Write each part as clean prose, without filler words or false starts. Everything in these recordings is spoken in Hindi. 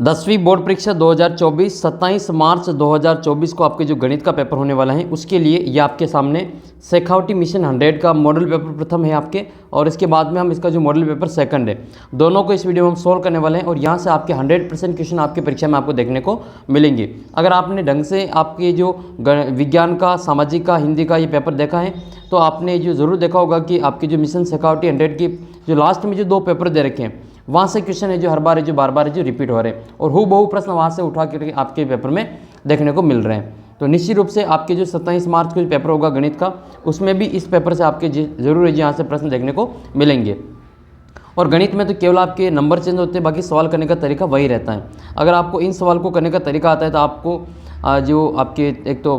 10वीं बोर्ड परीक्षा 2024 27 मार्च 2024 को आपके जो गणित का पेपर होने वाला है उसके लिए ये आपके सामने शेखावटी मिशन 100 का मॉडल पेपर प्रथम है आपके, और इसके बाद में हम इसका जो मॉडल पेपर सेकंड है, दोनों को इस वीडियो में हम सोल्व करने वाले हैं। और यहाँ से आपके 100% क्वेश्चन आपकी परीक्षा में आपको देखने को मिलेंगे। अगर आपने ढंग से आपके जो विज्ञान का, सामाजिक का, हिंदी का ये पेपर देखा है तो आपने जो ज़रूर देखा होगा कि आपकी जो मिशन शेखावटी 100 की जो लास्ट में जो 2 पेपर दे रखे हैं वहाँ से क्वेश्चन है जो हर बार है जो बार बार है जो रिपीट हो रहे हैं, और हूबहू प्रश्न वहाँ से उठा करके आपके पेपर में देखने को मिल रहे हैं। तो निश्चित रूप से आपके जो 27 मार्च को जो पेपर होगा गणित का, उसमें भी इस पेपर से आपके जरूर है यहाँ से प्रश्न देखने को मिलेंगे। और गणित में तो केवल आपके नंबर चेंज होते हैं, बाकी सवाल करने का तरीका वही रहता है। अगर आपको इन सवाल को करने का तरीका आता है तो आपको जो आपके एक तो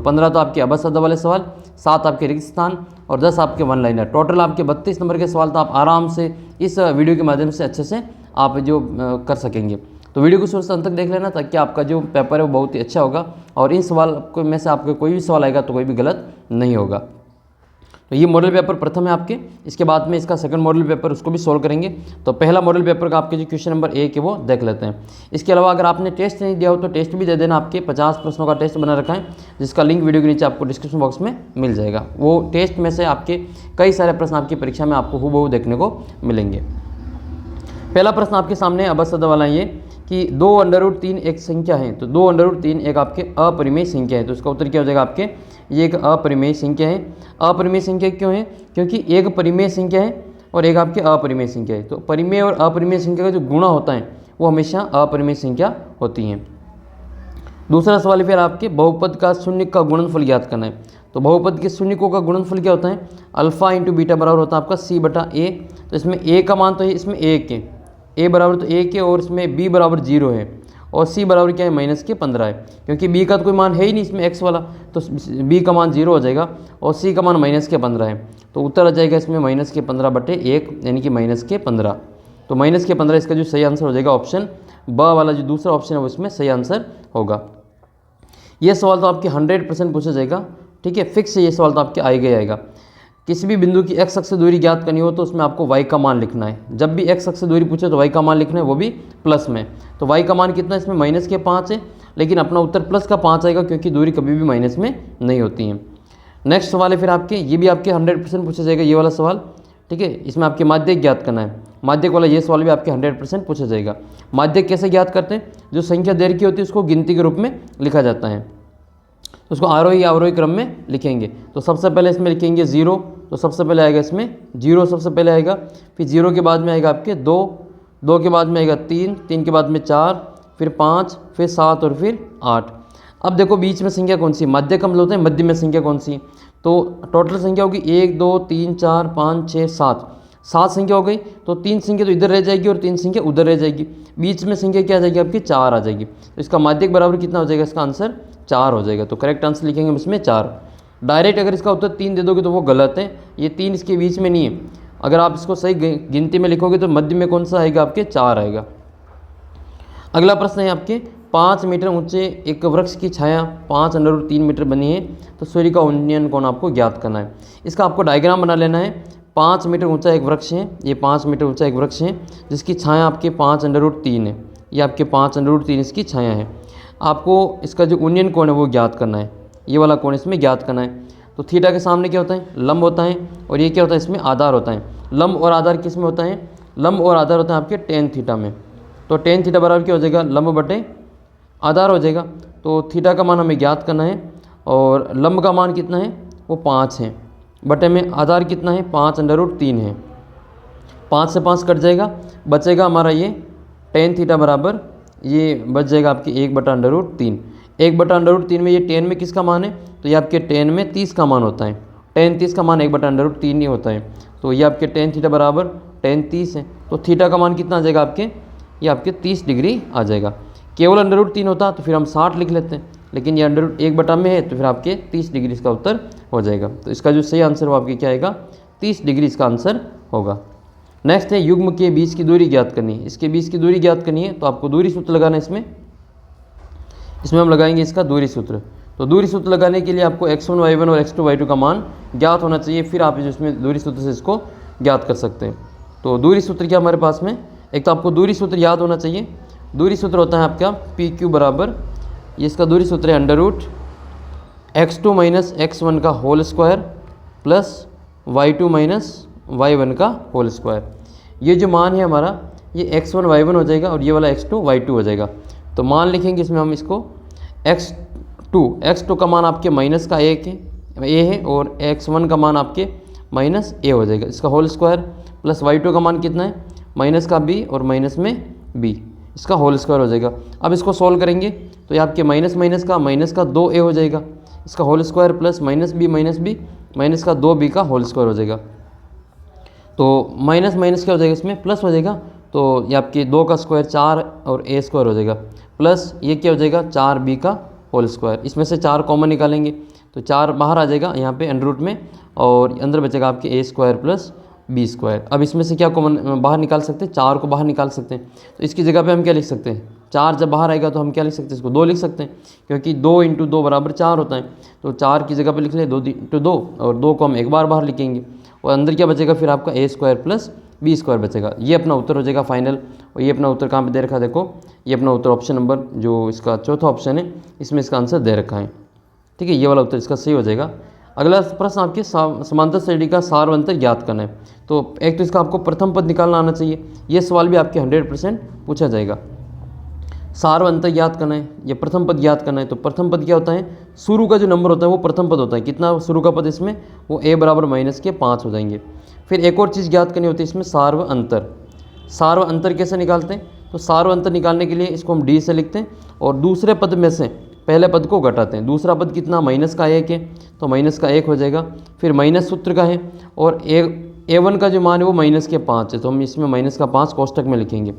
15 तो आपके अबसद वाले सवाल, 7 आपके रिक्त स्थान और 10 आपके वन लाइनर, टोटल आपके 32 नंबर के सवाल तो आप आराम से इस वीडियो के माध्यम से अच्छे से आप जो कर सकेंगे। तो वीडियो को शुरू से अंत तक देख लेना ताकि आपका जो पेपर है वो बहुत ही अच्छा होगा, और इन सवाल में से आपको कोई भी सवाल आएगा तो कोई भी गलत नहीं होगा। तो ये मॉडल पेपर प्रथम है आपके, इसके बाद में इसका सेकंड मॉडल पेपर उसको भी सोल्व करेंगे। तो पहला मॉडल पेपर का आपके जो क्वेश्चन नंबर 1 है वो देख लेते हैं। इसके अलावा अगर आपने टेस्ट नहीं दिया हो तो टेस्ट भी दे देना। आपके 50 प्रश्नों का टेस्ट बना रखा है जिसका लिंक वीडियो के नीचे आपको डिस्क्रिप्शन बॉक्स में मिल जाएगा। वो टेस्ट में से आपके कई सारे प्रश्न आपकी परीक्षा में आपको हूबहू देखने को मिलेंगे। पहला प्रश्न आपके सामने अबसद वाला ये कि 2√3 एक संख्या है, तो 2√3 एक आपके अपरिमेय संख्या है। तो इसका उत्तर क्या हो जाएगा आपके, ये एक अपरिमेय संख्या है। अपरिमेय संख्या क्यों है? क्योंकि एक परिमेय संख्या है और एक आपके अपरिमेय संख्या है। तो परिमेय और अपरिमेय संख्या का जो गुणा होता है वो हमेशा अपरिमेय संख्या होती है। दूसरा सवाल फिर आपके बहुपद का शून्य का गुणनफल ज्ञात करना है। तो बहुपद के शून्यकों का गुणनफल क्या होता है? अल्फा इंटू बीटा बराबर होता है आपका c/a। तो इसमें a का मान तो है, इसमें 1 है, a बराबर तो 1 है, और इसमें b बराबर 0 है, और c बराबर क्या है -15 है। क्योंकि b का तो कोई मान है ही नहीं इसमें x वाला, तो b का मान 0 हो जाएगा और c का मान -15 है। तो उत्तर आ जाएगा इसमें -15/1 यानी कि -15। तो -15 इसका जो सही आंसर हो जाएगा ऑप्शन ब वाला जो दूसरा ऑप्शन है वो इसमें सही आंसर होगा। ये सवाल तो आपके 100% पूछा जाएगा, ठीक है, फिक्स है ये सवाल तो आपके आएगा ही आएगा। किसी भी बिंदु की x अक्ष से दूरी ज्ञात करनी हो तो उसमें आपको y का मान लिखना है। जब भी x अक्ष से दूरी पूछे तो y का मान लिखना है, वो भी प्लस में। तो y का मान कितना है? इसमें -5 है, लेकिन अपना उत्तर +5 आएगा क्योंकि दूरी कभी भी माइनस में नहीं होती है। नेक्स्ट सवाल है फिर आपके, ये भी आपके 100% पूछा जाएगा ये वाला सवाल, ठीक है। इसमें आपके माध्यक ज्ञात करना है। माध्यक वाला ये सवाल भी आपके 100% पूछा जाएगा। माध्यक कैसे ज्ञात करते हैं? जो संख्या दे रखी होती है उसको गिनती के रूप में लिखा जाता है, तो उसको आरोही अवरोही क्रम में लिखेंगे। तो सबसे पहले इसमें लिखेंगे 0, तो सबसे पहले आएगा इसमें 0 सबसे पहले आएगा, फिर 0 के बाद में आएगा आपके 2, 2 के बाद में आएगा 3, 3 के बाद में 4, फिर 5, फिर 7 और फिर 8। अब देखो बीच में संख्या कौन सी? मध्यक हम लोते हैं, मध्य में संख्या कौन सी? तो टोटल संख्या होगी 1 2 3 4 5 6 7, 7 संख्या हो गई। तो 3 संख्या तो इधर रह जाएगी और 3 संख्या उधर रह जाएगी, बीच में संख्या क्या आ जाएगी आपकी? 4 आ जाएगी। तो इसका माध्यक बराबर कितना हो जाएगा? इसका आंसर 4 हो जाएगा। तो करेक्ट आंसर लिखेंगे हम इसमें 4। डायरेक्ट अगर इसका उत्तर 3 दे दोगे तो वो गलत है, ये 3 इसके बीच में नहीं है। अगर आप इसको सही गिनती में लिखोगे तो मध्य में कौन सा आएगा? आपके 4 आएगा। अगला प्रश्न है आपके, 5 मीटर ऊंचे एक वृक्ष की छाया 5√3 मीटर बनी है, तो सूर्य का उन्नयन कोण आपको ज्ञात करना है। इसका आपको डायग्राम बना लेना है। 5 मीटर ऊंचा एक वृक्ष है, ये 5 मीटर ऊंचा एक वृक्ष है जिसकी छाया आपके 5√3 है, ये आपके 5√3 इसकी छाया है। आपको इसका जो उन्नयन कोण है वो ज्ञात करना है, ये वाला कोण इसमें ज्ञात करना है। तो थीटा के सामने क्या होता है? लंब होता है, और ये क्या होता है? इसमें आधार होता है। लंब और आधार किस में होता है? लंब और आधार होता है आपके tan थीटा में। तो tan थीटा बराबर क्या हो जाएगा? लंब बटे आधार हो जाएगा। तो थीटा का मान हमें ज्ञात करना है, और लंब का मान कितना है? वो 5 है, बटे में आधार कितना है? 5√3 है। 5 से 5 कट जाएगा, बचेगा हमारा ये tan थीटा बराबर, ये बच जाएगा आपकी 1/√3। 1/√3 में ये tan में किसका मान है? तो ये आपके tan में 30 का मान होता है। tan 30 का मान 1/√3 ही होता है। तो ये आपके tan थीटा बराबर tan 30 है। तो थीटा का मान कितना आ जाएगा आपके? ये आपके 30 डिग्री आ जाएगा। केवल √3 होता तो फिर हम 60 लिख लेते हैं, लेकिन ये 1/1 में है तो फिर आपके 30 डिग्री इसका उत्तर हो जाएगा। तो इसका जो सही आंसर हो आपके क्या आएगा? 30 डिग्री इसका आंसर होगा। नेक्स्ट है युग्म के बीच की दूरी ज्ञात करनी है। इसके बीच की दूरी ज्ञात करनी है तो आपको दूरी सूत्र लगाना है। इसमें हम लगाएंगे इसका दूरी सूत्र। तो दूरी सूत्र लगाने के लिए आपको x1 y1 और x2 y2 का मान ज्ञात होना चाहिए, फिर आप इसमें दूरी सूत्र से इसको ज्ञात कर सकते हैं। तो दूरी सूत्र क्या हमारे पास में, एक तो आपको दूरी सूत्र याद होना चाहिए, दूरी सूत्र होता है आपका पी क्यू बराबर, ये इसका दूरी सूत्र है under root x2 minus x1 का whole square plus y2 minus y1 का होल स्क्वायर। ये जो मान है हमारा ये x1 y1 हो जाएगा और ये वाला x2 y2 हो जाएगा। तो मान लिखेंगे इसमें हम इसको x2 का मान आपके माइनस का एक है a है और x1 का मान आपके माइनस a हो जाएगा, इसका होल स्क्वायर प्लस y2 का मान कितना है माइनस का b और माइनस में b, इसका होल स्क्वायर हो जाएगा। अब इसको सॉल्व करेंगे तो ये आपके माइनस का 2a हो जाएगा, इसका whole square plus minus b minus का 2b का होल स्क्वायर हो जाएगा। तो माइनस क्या हो जाएगा इसमें प्लस हो जाएगा, तो ये आपके 2 का स्क्वायर 4 और a स्क्वायर हो जाएगा प्लस ये क्या हो जाएगा 4b का होल स्क्वायर। इसमें से 4 कॉमन निकालेंगे तो 4 बाहर आ जाएगा यहाँ पे अंडर रूट में और अंदर बचेगा आपके a square plus b square. अब इसमें से क्या कॉमन बाहर निकाल सकते हैं, 4 को बाहर निकाल सकते हैं। तो इसकी जगह पे हम क्या लिख सकते हैं, 4 जब बाहर आएगा तो हम क्या लिख सकते हैं, इसको 2 लिख सकते हैं क्योंकि 2 × 2 बराबर 4 होता है। तो 4 की जगह पे लिख लें 2 × 2 और 2 को हम एक बार बाहर लिखेंगे और अंदर क्या बचेगा फिर आपका a square plus b square बचेगा। ये अपना उत्तर हो जाएगा फाइनल। और ये अपना उत्तर कहाँ पे दे रखा है, देखो ये अपना उत्तर ऑप्शन नंबर जो इसका चौथा ऑप्शन है इसमें इसका आंसर दे रखा है। ठीक है, ये वाला उत्तर इसका सही हो जाएगा। अगला प्रश्न आपके समांतर श्रेणी का सारवंतर ज्ञात करना है। तो एक तो इसका आपको प्रथम पद निकालना आना चाहिए, ये सवाल भी आपके 100% पूछा जाएगा। सारवंतर ज्ञात करना है या प्रथम पद ज्ञात करना है। तो प्रथम पद क्या होता है, शुरू का जो नंबर होता है वो प्रथम पद होता है। कितना शुरू का पद इसमें, वो a बराबर माइनस के 5 हो जाएंगे। फिर एक और चीज़ ज्ञात करनी होती है इसमें सार्व अंतर। सार्व अंतर कैसे निकालते हैं, तो सार्व अंतर निकालने के लिए इसको हम d से लिखते हैं और दूसरे पद में से पहले पद को घटाते हैं। दूसरा पद कितना माइनस का 1 है तो माइनस का 1 हो जाएगा। फिर माइनस सूत्र का है और a1 का जो मान है वो माइनस के 5 है तो हम इसमें माइनस का 5 कोष्टक में लिखेंगे।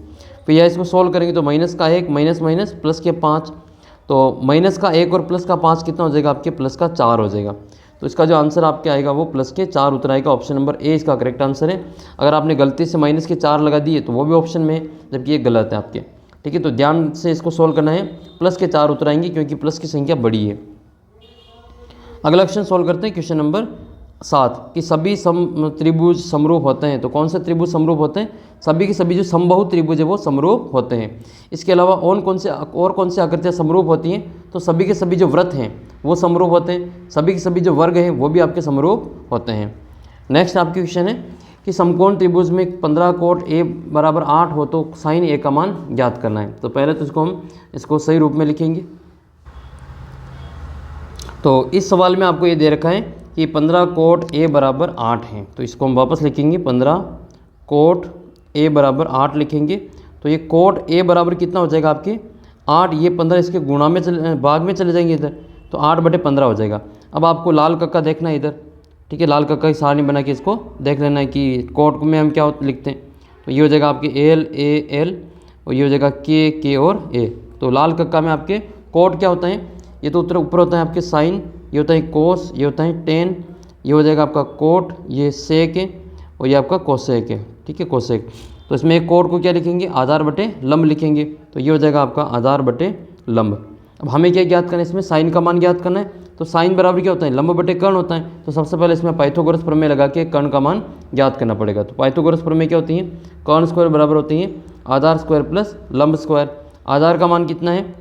फिर यह इसको सॉल्व करेंगे तो माइनस का 1 माइनस माइनस प्लस के 5, तो माइनस का 1 और प्लस का 5 कितना हो जाएगा आपके प्लस का 4 हो जाएगा। तो इसका जो आंसर आपके आएगा वो प्लस के 4 उत्तर आएगा। ऑप्शन नंबर ए इसका करेक्ट आंसर है। अगर आपने गलती से माइनस के 4 लगा दिए तो वो भी ऑप्शन में है, जबकि ये गलत है आपके। ठीक है, तो ध्यान से इसको सोल्व करना है, प्लस के 4 उत्तर आएंगे क्योंकि प्लस की संख्या बड़ी है। अगला क्वेश्चन सोल्व करते हैं, क्वेश्चन नंबर 7 कि सभी त्रिभुज समरूप होते हैं। तो कौन से त्रिभुज समरूप होते हैं, सभी के सभी जो समबाहु त्रिभुज है वो समरूप होते हैं। इसके अलावा और कौन से आकृतियाँ समरूप होती हैं, तो सभी के सभी जो वृत्त हैं वो समरूप होते हैं। सभी के सभी जो वर्ग हैं वो भी आपके समरूप होते हैं। नेक्स्ट आपकी क्वेश्चन है कि समकोण त्रिभुज में 15 कोण a बराबर 8 हो तो साइन a का मान ज्ञात करना है। तो पहले तो इसको सही रूप में लिखेंगे। तो इस सवाल में आपको ये दे रखा है कि 15 कोण a बराबर 8 हैं, तो इसको हम वापस लिखेंगे 15 कोण a बराबर 8 लिखेंगे। तो ये कोण a बराबर कितना हो जाएगा आपके 8, ये 15 इसके गुणा में भाग में चले जाएंगे इधर, तो 8/15 हो जाएगा। अब आपको लाल कक्का देखना है इधर, ठीक है, लाल कक्का की सारणी बना के इसको देख लेना है कि कोण में हम क्या लिखते हैं। तो ये हो जाएगा आपके एल ए एल और ये हो जाएगा के और ए। तो लाल कक्का में आपके कोण क्या होता है, ये तो उत्तर ऊपर होता है आपके साइन, ये होता है कोस, ये होता है टेन, ये हो जाएगा आपका कोट, ये सेक है और ये आपका कोसेक है। ठीक है, कोसेक। तो इसमें एक कोट को क्या लिखेंगे, आधार बटे लंब लिखेंगे। तो ये हो जाएगा आपका आधार बटे लंब। अब हमें क्या ज्ञात करना है, इसमें साइन का मान ज्ञात करना है। तो साइन बराबर क्या होता है, लंब बटे कर्ण होता है। तो सबसे पहले इसमें पाइथागोरस प्रमेय लगा के कर्ण का मान ज्ञात करना पड़ेगा। तो पाइथागोरस प्रमेय क्या होती है, कर्ण स्क्वायर बराबर होती है आधार स्क्वायर प्लस लंब स्क्वायर। आधार का मान कितना है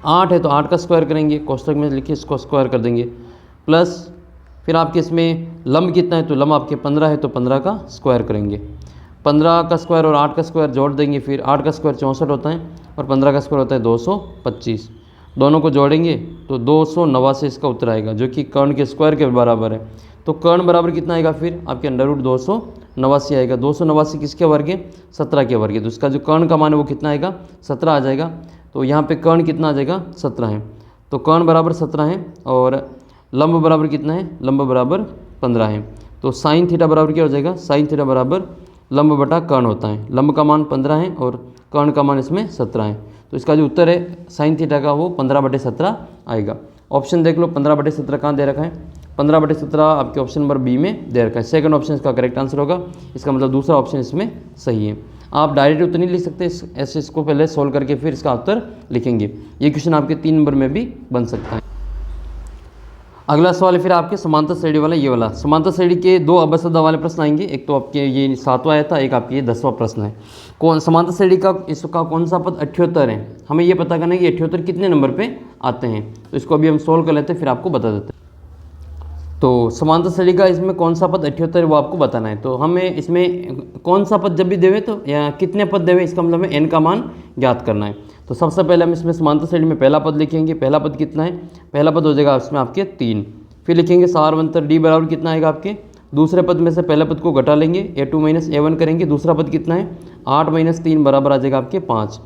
8 है तो 8 का स्क्वायर करेंगे, कोष्टक में लिखिए इसको स्क्वायर कर देंगे, प्लस फिर आपके इसमें लंब कितना है, तो लंब आपके 15 है तो 15 का स्क्वायर करेंगे। 15 का स्क्वायर और 8 का स्क्वायर जोड़ देंगे, फिर 8 का स्क्वायर 64 होता है और 15 का स्क्वायर होता है 225। दोनों को जोड़ेंगे तो 289 इसका उत्तर आएगा, जो कि कर्ण के स्क्वायर के बराबर है। तो कर्ण बराबर कितना आएगा फिर आपके अंडर रूट 289 आएगा। 289 किसके वर्ग है, 17 के वर्ग है। तो इसका जो कर्ण का मान है वो कितना आएगा, 17 आ जाएगा। तो यहाँ पे कर्ण कितना आ जाएगा, 17 है। तो कर्ण बराबर 17 है और लंब बराबर कितना है, लंब बराबर 15 है। तो साइन थीटा बराबर क्या हो जाएगा, साइन थीटा बराबर लंब बटा कर्ण होता है। लंब का मान 15 है और कर्ण का मान इसमें 17 है। तो इसका जो उत्तर है साइन थीटा का वो 15/17 आएगा। ऑप्शन देख लो 15/17 कहाँ दे रखा है, 15/17 आपके ऑप्शन नंबर बी में दे रखा है। सेकंड ऑप्शन इसका करेक्ट आंसर होगा, इसका मतलब दूसरा ऑप्शन इसमें सही है। आप डायरेक्ट उत्तर नहीं लिख सकते, ऐसे इसको पहले सोल्व करके फिर इसका उत्तर लिखेंगे। ये क्वेश्चन आपके 3 नंबर में भी बन सकता है। अगला सवाल है फिर आपके समांतर श्रेणी वाला, ये वाला समांतर श्रेणी के दो अबसदा वाले प्रश्न आएंगे। एक तो आपके ये 7वां आया था, एक आपके ये 10वां प्रश्न है। कौन समांतर श्रेणी का इसका कौन सा पद 78 है, हमें ये पता करना है कि 78 कितने नंबर पे आते हैं। तो इसको अभी हम सोल्व कर लेते हैं, फिर आपको बता देते हैं। तो समांतर श्रेणी का इसमें कौन सा पद 78 है वो आपको बताना है। तो हमें इसमें कौन सा पद जब भी देवे तो या कितने पद देवे, इसका मतलब हमें n का मान ज्ञात करना है। तो सबसे पहले हम इसमें समांतर श्रेणी में पहला पद लिखेंगे। पहला पद कितना है, पहला पद हो जाएगा इसमें आपके 3। फिर लिखेंगे सारवंतर d बराबर कितना आएगा आपके, दूसरे पद में से पहले पद को घटा लेंगे, a2 - a1 करेंगे। दूसरा पद कितना है 8 - 3 बराबर आ जाएगा आपके 5।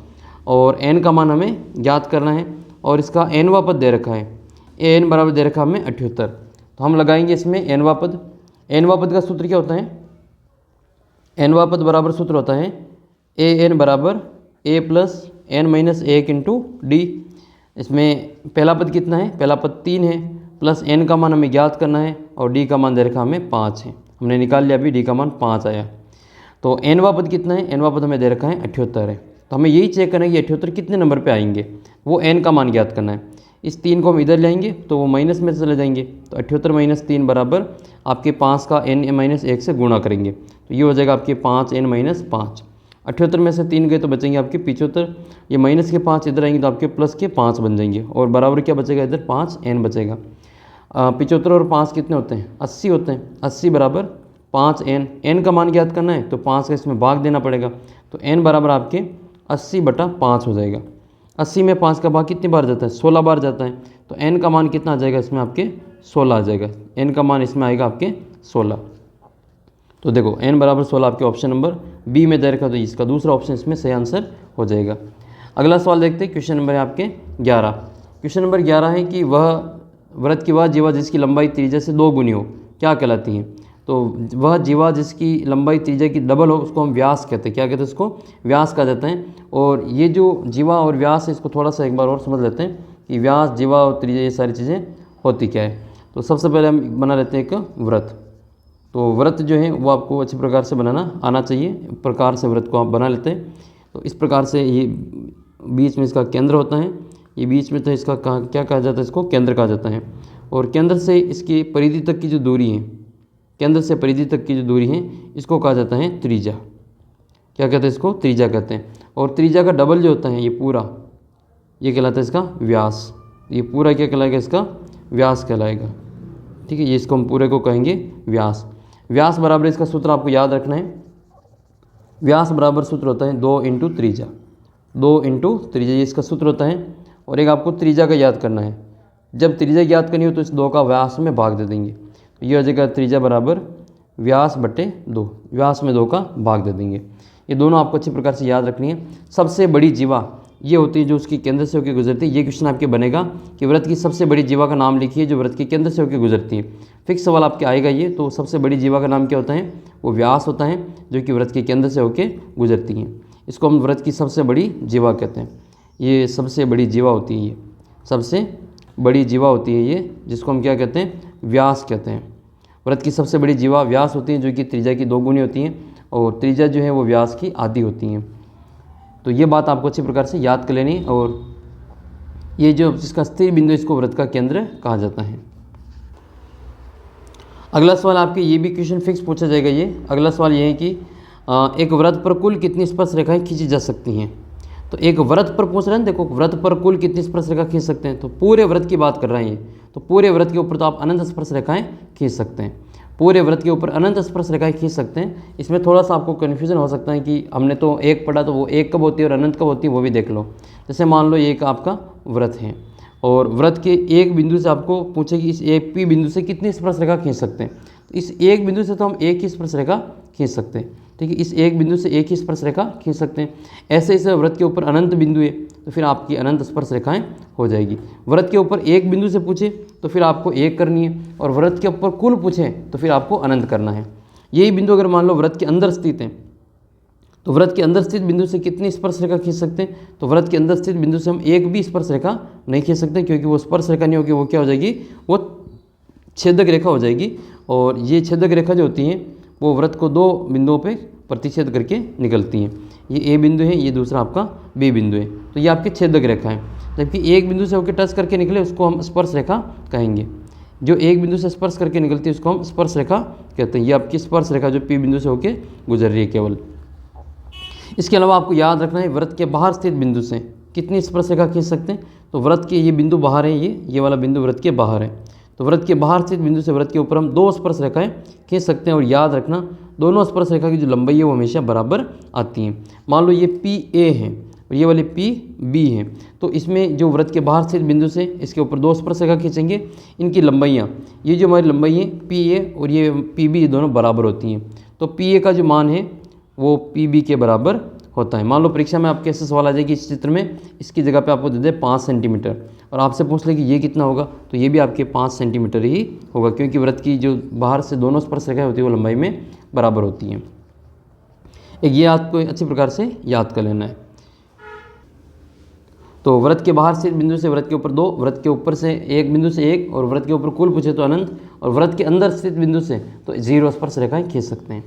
और n का मान हमें ज्ञात करना है और इसका nवां पद दे रखा है, an बराबर दे रखा हमें 78। तो हम लगाएंगे इसमें nवां पद। nवां पद का सूत्र क्या होता है, nवां पद बराबर सूत्र होता है an बराबर a + n - 1 × d। इसमें पहला पद कितना है, पहला पद 3 है, प्लस n का मान हमें ज्ञात करना है और d का मान दे रखा हमें 5 है। हमने निकाल लिया अभी, d का मान 5 आया। तो nवां पद कितना है, nवां पद हमें दे रखा है 78 है। तो हमें यही चेक करना है कि 78 कितने नंबर पे आएंगे, वो n का मान ज्ञात करना है। इस 3 को हम इधर लाएंगे तो वो माइनस में चले जाएंगे। तो 78 - 3 बराबर आपके 5 का n - 1 से गुणा करेंगे, तो ये हो जाएगा आपके 5n - 5। 78 में से 3 गए तो बचेंगे आपके 75। ये माइनस के 5 इधर आएंगे तो आपके प्लस के 5 बन जाएंगे और बराबर क्या बचेगा इधर 5n बचेगा। 75 और 5 कितने होते हैं, 80 होते हैं। 80 बराबर 5n, n का मान ज्ञात करना है तो 5 का इसमें भाग देना पड़ेगा। तो n बराबर आपके 80/5 हो जाएगा। 80 में 5 का भाग कितनी बार जाता है, 16 बार जाता है। तो n का मान कितना आ जाएगा इसमें आपके 16 आ जाएगा। n का मान इसमें आएगा आपके 16। तो देखो n बराबर 16 आपके ऑप्शन नंबर बी में दे रखा, तो इसका दूसरा ऑप्शन इसमें सही आंसर हो जाएगा। अगला सवाल देखते हैं, क्वेश्चन नंबर है आपके 11। क्वेश्चन नंबर 11 है कि वह वृत्त की वह जीवा जिसकी लंबाई त्रिज्या से 2 गुनी हो क्या कहलाती है। तो वह जीवा जिसकी लंबाई त्रिज्या की डबल हो उसको हम व्यास कहते हैं। क्या कहते हैं, उसको व्यास कहा जाता है। और ये जो जीवा और व्यास है इसको थोड़ा सा एक बार और समझ लेते हैं कि व्यास, जीवा और त्रिज्या ये सारी चीज़ें होती क्या है। तो सबसे पहले हम बना लेते हैं एक वृत्त। तो वृत्त जो है वो आपको अच्छी प्रकार से बनाना आना चाहिए, प्रकार से वृत्त को आप बना लेते हैं। तो इस प्रकार से ये बीच में इसका केंद्र होता है, ये बीच में तो इसका क्या कहा जाता है, इसको केंद्र कहा जाता है। और केंद्र से इसकी परिधि तक की जो दूरी है, केंद्र से परिधि तक की जो दूरी है इसको कहा जाता है त्रिज्या। क्या कहते हैं, इसको त्रिज्या कहते हैं। और त्रिज्या का डबल जो होता है ये पूरा, ये कहलाता है इसका व्यास। ये पूरा क्या कहलाएगा, इसका व्यास कहलाएगा। ठीक है, ये इसको हम पूरे को कहेंगे व्यास। व्यास बराबर इसका सूत्र आपको याद रखना है, व्यास बराबर सूत्र होता है 2 × त्रिज्या। 2 × त्रिज्या ये इसका सूत्र होता है। और एक आपको त्रिज्या का याद करना है, जब त्रिज्या ज्ञात करनी हो तो इस 2 का व्यास में भाग दे देंगे। तो ये हो जाएगा त्रिज्या बराबर व्यास बटे 2, व्यास में 2 का भाग दे देंगे। ये दोनों आपको अच्छी प्रकार से याद रखनी है। सबसे बड़ी जीवा ये होती है जो उसके केंद्र से होकर गुजरती है। ये क्वेश्चन आपके बनेगा कि वृत्त की सबसे बड़ी जीवा का नाम लिखिए जो वृत्त के केंद्र से होकर गुजरती है। फिक्स सवाल आपके आएगा ये। तो सबसे बड़ी जीवा का नाम क्या होता है, वो व्यास होता है जो कि वृत्त के केंद्र से होकर गुजरती हैं। इसको हम वृत्त की सबसे बड़ी जीवा कहते हैं। ये सबसे बड़ी जीवा होती है, ये सबसे बड़ी जीवा होती है ये, जिसको हम क्या कहते हैं, व्यास कहते हैं। वृत्त की सबसे बड़ी जीवा व्यास होती है जो कि त्रिज्या की 2 गुनी होती हैं और त्रिज्या जो है वो व्यास की आधी होती हैं। तो ये बात आपको अच्छी प्रकार से याद कर लेनी। और ये जो जिसका स्थिर बिंदु इसको वृत्त का केंद्र कहा जाता है। अगला सवाल आपके ये भी क्वेश्चन फिक्स पूछा जाएगा। ये अगला सवाल ये है कि एक वृत्त पर कुल कितनी स्पर्श रेखाएं खींची जा सकती हैं। तो एक वृत्त पर पूछ रहे हैं, देखो वृत्त पर कुल कितनी स्पर्श रेखा खींच सकते हैं। तो पूरे वृत्त की बात कर रहे हैं ये। तो पूरे वृत्त के ऊपर तो आप अनंत स्पर्श रेखाएं खींच सकते हैं, पूरे वृत्त के ऊपर अनंत स्पर्श रेखाएं खींच सकते हैं। इसमें थोड़ा सा आपको कन्फ्यूजन हो सकता है कि हमने तो एक पढ़ा, तो वो एक कब होती है और अनंत कब होती है वो भी देख लो। जैसे मान लो ये एक आपका वृत्त है और वृत्त के एक बिंदु से आपको पूछे कि इस एक पी बिंदु से कितनी स्पर्श रेखा खींच सकते हैं। तो इस एक बिंदु से तो हम एक ही स्पर्श रेखा खींच सकते हैं। ठीक है, इस एक बिंदु से एक ही स्पर्श रेखा खींच सकते हैं। ऐसे ऐसे वृत्त के ऊपर अनंत बिंदु है तो फिर आपकी अनंत स्पर्श रेखाएं हो जाएगी। वृत्त के ऊपर एक बिंदु से पूछे तो फिर आपको एक करनी है, और वृत्त के ऊपर कुल पूछे तो फिर आपको अनंत करना है। यही बिंदु अगर मान लो वृत्त के अंदर स्थित है तो वृत्त के अंदर स्थित बिंदु से कितनी स्पर्श रेखा खींच सकते हैं। तो वृत्त के अंदर स्थित बिंदु से हम एक भी स्पर्श रेखा नहीं खींच सकते, क्योंकि वो स्पर्श रेखा नहीं होगी, वो क्या हो जाएगी, वो छेदक रेखा हो जाएगी। और ये छेदक रेखा जो होती हैं वो वृत्त को 2 बिंदुओं पे प्रतिच्छेद करके निकलती हैं। ये ए बिंदु है, ये दूसरा आपका बी बिंदु है। तो ये आपकी छेदक रेखा है। जबकि एक बिंदु से होकर टच करके निकले उसको हम स्पर्श रेखा कहेंगे। जो एक बिंदु से स्पर्श करके निकलती है उसको हम स्पर्श रेखा कहते हैं। ये आपकी स्पर्श रेखा जो पी बिंदु से होके गुजर रही है केवल। इसके अलावा आपको याद रखना है वृत्त के बाहर स्थित बिंदु से कितनी स्पर्श रेखा खींच सकते हैं। तो वृत्त के ये बिंदु बाहर है, ये वाला बिंदु वृत्त के बाहर है, तो वृत्त के बाहर स्थित बिंदु से वृत्त के ऊपर हम 2 स्पर्श रेखाएं खींच सकते हैं। और याद रखना दोनों स्पर्श रेखा की जो लंबाई है वो हमेशा बराबर आती है। मान लो ये पी ए है और ये वाली पी बी है, तो इसमें जो वृत्त के बाहर स्थित बिंदु से इसके ऊपर 2 स्पर्श रेखा खींचेंगे, इनकी लंबाइयाँ, ये जो हमारी लंबाई है पी ए और ये पी बी, ये दोनों बराबर होती हैं। तो पी ए का जो मान है वो पी बी के बराबर होता है। मान लो परीक्षा में आपके ऐसे सवाल आ जाए कि इस चित्र में इसकी जगह पे आपको दे दे 5 सेंटीमीटर और आपसे पूछ ले कि ये कितना होगा, तो ये भी आपके 5 सेंटीमीटर ही होगा, क्योंकि वृत्त की जो बाहर से दोनों स्पर्श रेखाएं होती है वो लंबाई में बराबर होती हैं। एक ये आपको अच्छी प्रकार से याद कर लेना है। तो वृत्त के बाहर स्थित बिंदु से वृत्त के ऊपर 2, वृत्त के ऊपर से एक बिंदु से 1 और वृत्त के ऊपर कुल पूछे तो अनंत, और वृत्त के अंदर स्थित बिंदु से तो 0 स्पर्श रेखाएं खींच सकते हैं।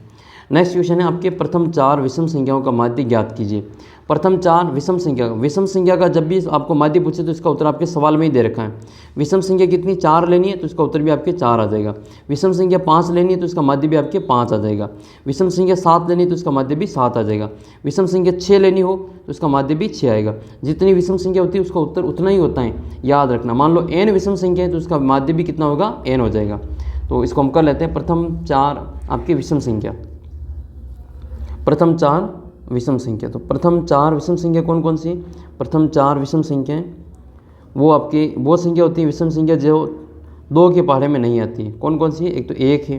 नेक्स्ट क्वेश्चन है आपके प्रथम 4 विषम संख्याओं का माध्य ज्ञात कीजिए। प्रथम 4 विषम संख्या का जब भी आपको माध्य पूछे तो इसका उत्तर आपके सवाल में ही दे रखा है। विषम संख्या कितनी 4 लेनी है तो इसका उत्तर भी आपके 4 आ जाएगा। विषम संख्या 5 लेनी है तो इसका माध्य भी आपके 5 आ जाएगा। विषम संख्या 7 लेनी है तो इसका माध्य भी 7 आ जाएगा। विषम संख्या 6 लेनी हो तो इसका माध्य भी 6 आएगा। जितनी विषम संख्या होती है उसका उत्तर उतना ही होता है, याद रखना। मान लो n विषम संख्या है तो उसका माध्य भी कितना होगा, n हो जाएगा। तो इसको हम कर लेते हैं प्रथम 4 आपकी विषम संख्या, प्रथम 4 विषम संख्या। तो प्रथम 4 विषम संख्या कौन कौन सी? प्रथम 4 विषम संख्याएं वो आपकी वो संख्या होती है विषम संख्या जो 2 के पहाड़े में नहीं आती है। कौन कौन सी है? एक तो 1 है,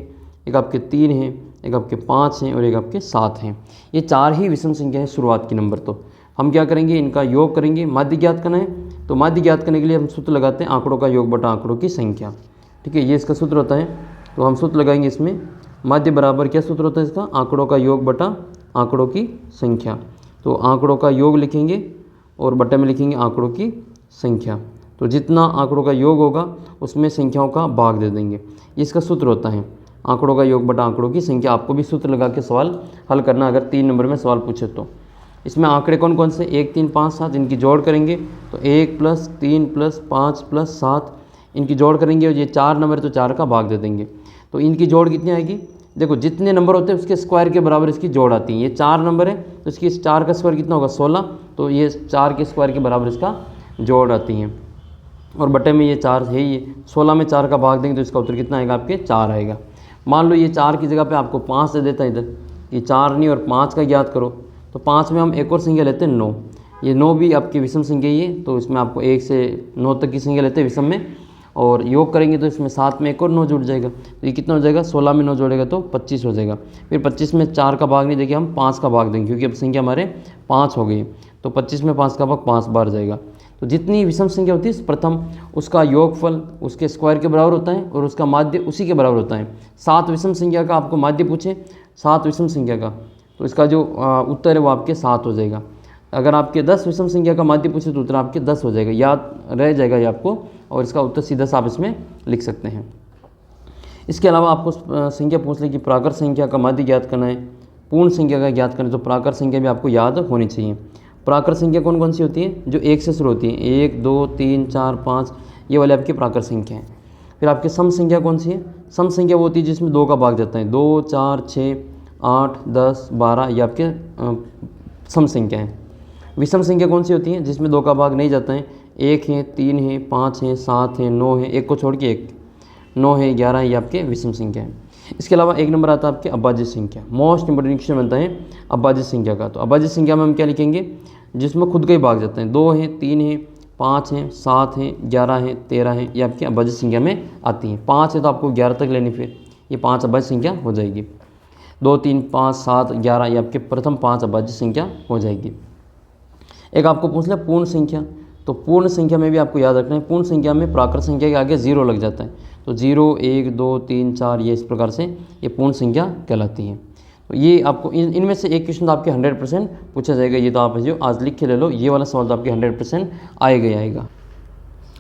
एक आपके 3 है, एक आपके 5 हैं और एक आपके 7 हैं। ये 4 ही विषम संख्या है शुरुआत की नंबर। तो हम क्या करेंगे, इनका योग करेंगे। माध्य ज्ञात करना है तो माध्य ज्ञात करने के लिए हम सूत्र लगाते हैं आंकड़ों का योग बटा आंकड़ों की संख्या। ठीक है, ये इसका सूत्र होता है। तो हम सूत्र लगाएंगे इसमें, माध्य बराबर क्या सूत्र होता है इसका, आंकड़ों का योग बटा आंकड़ों की संख्या। तो आंकड़ों का योग लिखेंगे और बटे में लिखेंगे आंकड़ों की संख्या। तो जितना आंकड़ों का योग होगा उसमें संख्याओं का भाग दे देंगे। इसका सूत्र होता है आंकड़ों का योग बटा आंकड़ों की संख्या। आपको भी सूत्र लगा के सवाल हल करना अगर 3 नंबर में सवाल पूछे तो। इसमें आंकड़े कौन कौन से, 1 3 5 7, इनकी जोड़ करेंगे तो 1 + 3 + 5 + 7, इनकी जोड़ करेंगे और ये 4 नंबर तो 4 का भाग दे देंगे। तो इनकी जोड़ कितनी आएगी, देखो जितने नंबर होते हैं उसके स्क्वायर के बराबर इसकी जोड़ आती है। ये 4 नंबर है तो इसकी 4 का स्क्वायर कितना होगा, 16, तो ये 4 के स्क्वायर के बराबर इसका जोड़ आती है। और बटे में ये 4 है, ये 16 में 4 का भाग देंगे तो इसका उत्तर कितना आएगा, आपके 4 आएगा। मान लो ये 4 की जगह पे आपको 5 दे देता है इधर, ये 4 नहीं और 5 का ज्ञात करो। तो 5 में हम एक और संख्या लेते हैं 9, ये 9 भी आपकी विषम संख्या ही है। तो इसमें आपको 1 से 9 तक की संख्या लेते हैं विषम में, और योग करेंगे तो इसमें 7 में एक और 9 जुड़ जाएगा। तो ये कितना हो जाएगा, 16 में 9 जोड़ेगा तो 25 हो जाएगा। फिर 25 में 4 का भाग नहीं देंगे, हम 5 का भाग देंगे क्योंकि अब संख्या हमारे 5 हो गई। तो 25 में 5 का भाग 5 बार जाएगा। तो जितनी विषम संख्या होती है प्रथम उसका योगफल उसके स्क्वायर के बराबर होता है और उसका माध्य उसी के बराबर होता है। 7 विषम संख्या का आपको माध्य पूछे, 7 विषम संख्या का, तो इसका जो उत्तर है वो आपके 7 हो जाएगा। अगर आपके 10 विषम संख्या का माध्य पूछे तो उत्तर आपके 10 हो जाएगा, याद रह जाएगा ये आपको, और इसका उत्तर सीधा सा आप इसमें लिख सकते हैं। इसके अलावा आपको संख्या पूछ ले कि प्राकृत संख्या का माध्य ज्ञात करना है, पूर्ण संख्या का ज्ञात करना है, तो प्राकृत संख्या भी आपको याद होनी चाहिए। प्राकृत संख्या कौन कौन सी होती है, जो 1 से शुरू होती है, 1 2 3 4 5, ये वाले आपकी प्राकृत संख्या है। फिर आपकी सम संख्या कौन सी है, सम संख्या वो होती है जिसमें 2 का भाग जाता है, 2 4 6 8 10 12, ये आपके सम संख्या है। विषम संख्या कौन सी होती है, जिसमें 2 का भाग नहीं जाता है, 1 है 3 है 5 है 7 है 9 है, एक को छोड़ के 1, 9 है 11 है, ये आपके विषम संख्या है। इसके अलावा एक नंबर आता है आपके अभाज्य संख्या। मोस्ट इंपोर्टेंट क्वेश्चन बनता है अभाज्य संख्या का। तो अभाज्य संख्या में हम क्या लिखेंगे, जिसमें खुद का ही भाग जाते हैं, 2 है 3 है 5 है 7 है 11 है 13 है, ये आपकी अभाज्य संख्या में आती है। 5 है तो आपको 11 तक लेनी, फिर ये 5 अभाज्य संख्या हो जाएगी। 2 3 5 7 11, ये आपके प्रथम 5 अभाज्य संख्या हो जाएगी। एक आपको पूछ लिया पूर्ण संख्या, तो पूर्ण संख्या में भी आपको याद रखना है, पूर्ण संख्या में प्राकृत संख्या के आगे 0 लग जाता है। तो 0 1 2 3 4, ये इस प्रकार से ये पूर्ण संख्या कहलाती है। तो ये आपको इनमें से एक क्वेश्चन तो आपके 100% पूछा जाएगा। ये तो आप जो आज लिख के ले लो, ये वाला सवाल तो आपके 100% आएगा ही आएगा।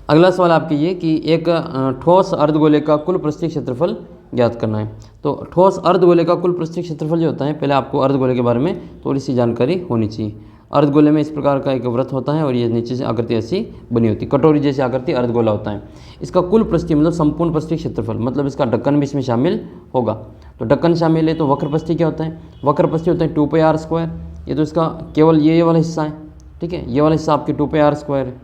अगला सवाल आपके ये कि एक ठोस अर्धगोले का कुल पृष्ठीय क्षेत्रफल ज्ञात करना है। तो ठोस अर्धगोले का कुल पृष्ठीय क्षेत्रफल जो होता है, पहले आपको अर्धगोले के बारे में थोड़ी सी जानकारी होनी चाहिए। अर्धगोले में इस प्रकार का एक वृत्त होता है और ये नीचे से आकृति ऐसी बनी होती है, कटोरी जैसी आकृति अर्धगोला होता है। इसका कुल पृष्ठीय मतलब संपूर्ण पृष्ठीय क्षेत्रफल, मतलब इसका ढक्कन भी इसमें शामिल होगा। तो ढक्कन शामिल है तो वक्र पृष्ठीय क्या होता है, वक्र पृष्ठीय होता है 2πr²। ये तो इसका केवल ये वाला हिस्सा है, ठीक है, ये वाला हिस्सा आपके 2πr² है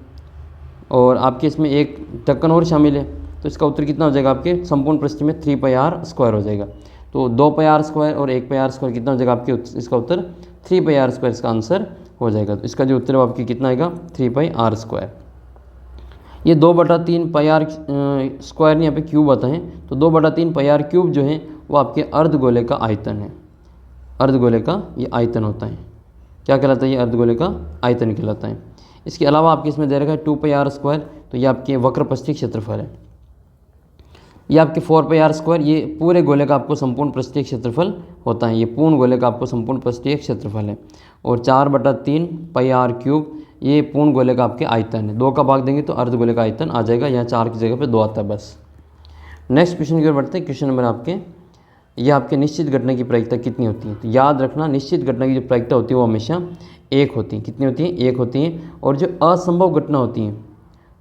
और आपके इसमें एक ढक्कन और शामिल है, तो इसका उत्तर कितना हो जाएगा आपके संपूर्ण पृष्ठ में 3πr² हो जाएगा। तो 2πr² और 1πr² कितना हो जाएगा आपके, इसका उत्तर 3πr² इसका आंसर हो जाएगा। तो इसका जो उत्तर है आपकी कितना आएगा 3πr²। ये 2/3 πr² यहाँ पे क्यूब आता है, तो 2/3 πr³ जो है वो आपके अर्धगोले का आयतन है। अर्धगोले का ये आयतन होता है, क्या कहलाता है, ये अर्धगोले का आयतन कहलाता है। इसके अलावा आपके इसमें दे रखा है 2πr², तो ये आपके वक्र पृष्ठीय क्षेत्रफल है। ये आपके 4πr², ये पूरे गोले का आपको संपूर्ण पृष्ठीय क्षेत्रफल होता है, ये पूर्ण गोले का आपको संपूर्ण पृष्ठीय क्षेत्रफल है। और 4/3 πr³ ये पूर्ण गोले का आपके आयतन है। 2 का भाग देंगे तो अर्धगोले का आयतन आ जाएगा, यहाँ 4 की जगह पे 2 आता है बस। नेक्स्ट क्वेश्चन की ओर बढ़ते हैं। क्वेश्चन नंबर आपके, यह आपके निश्चित घटना की प्रायिकता कितनी होती है। तो याद रखना, निश्चित घटना की जो प्रायिकता होती है वो हमेशा 1 होती है। कितनी होती है, 1 होती है। और जो असंभव घटना होती है,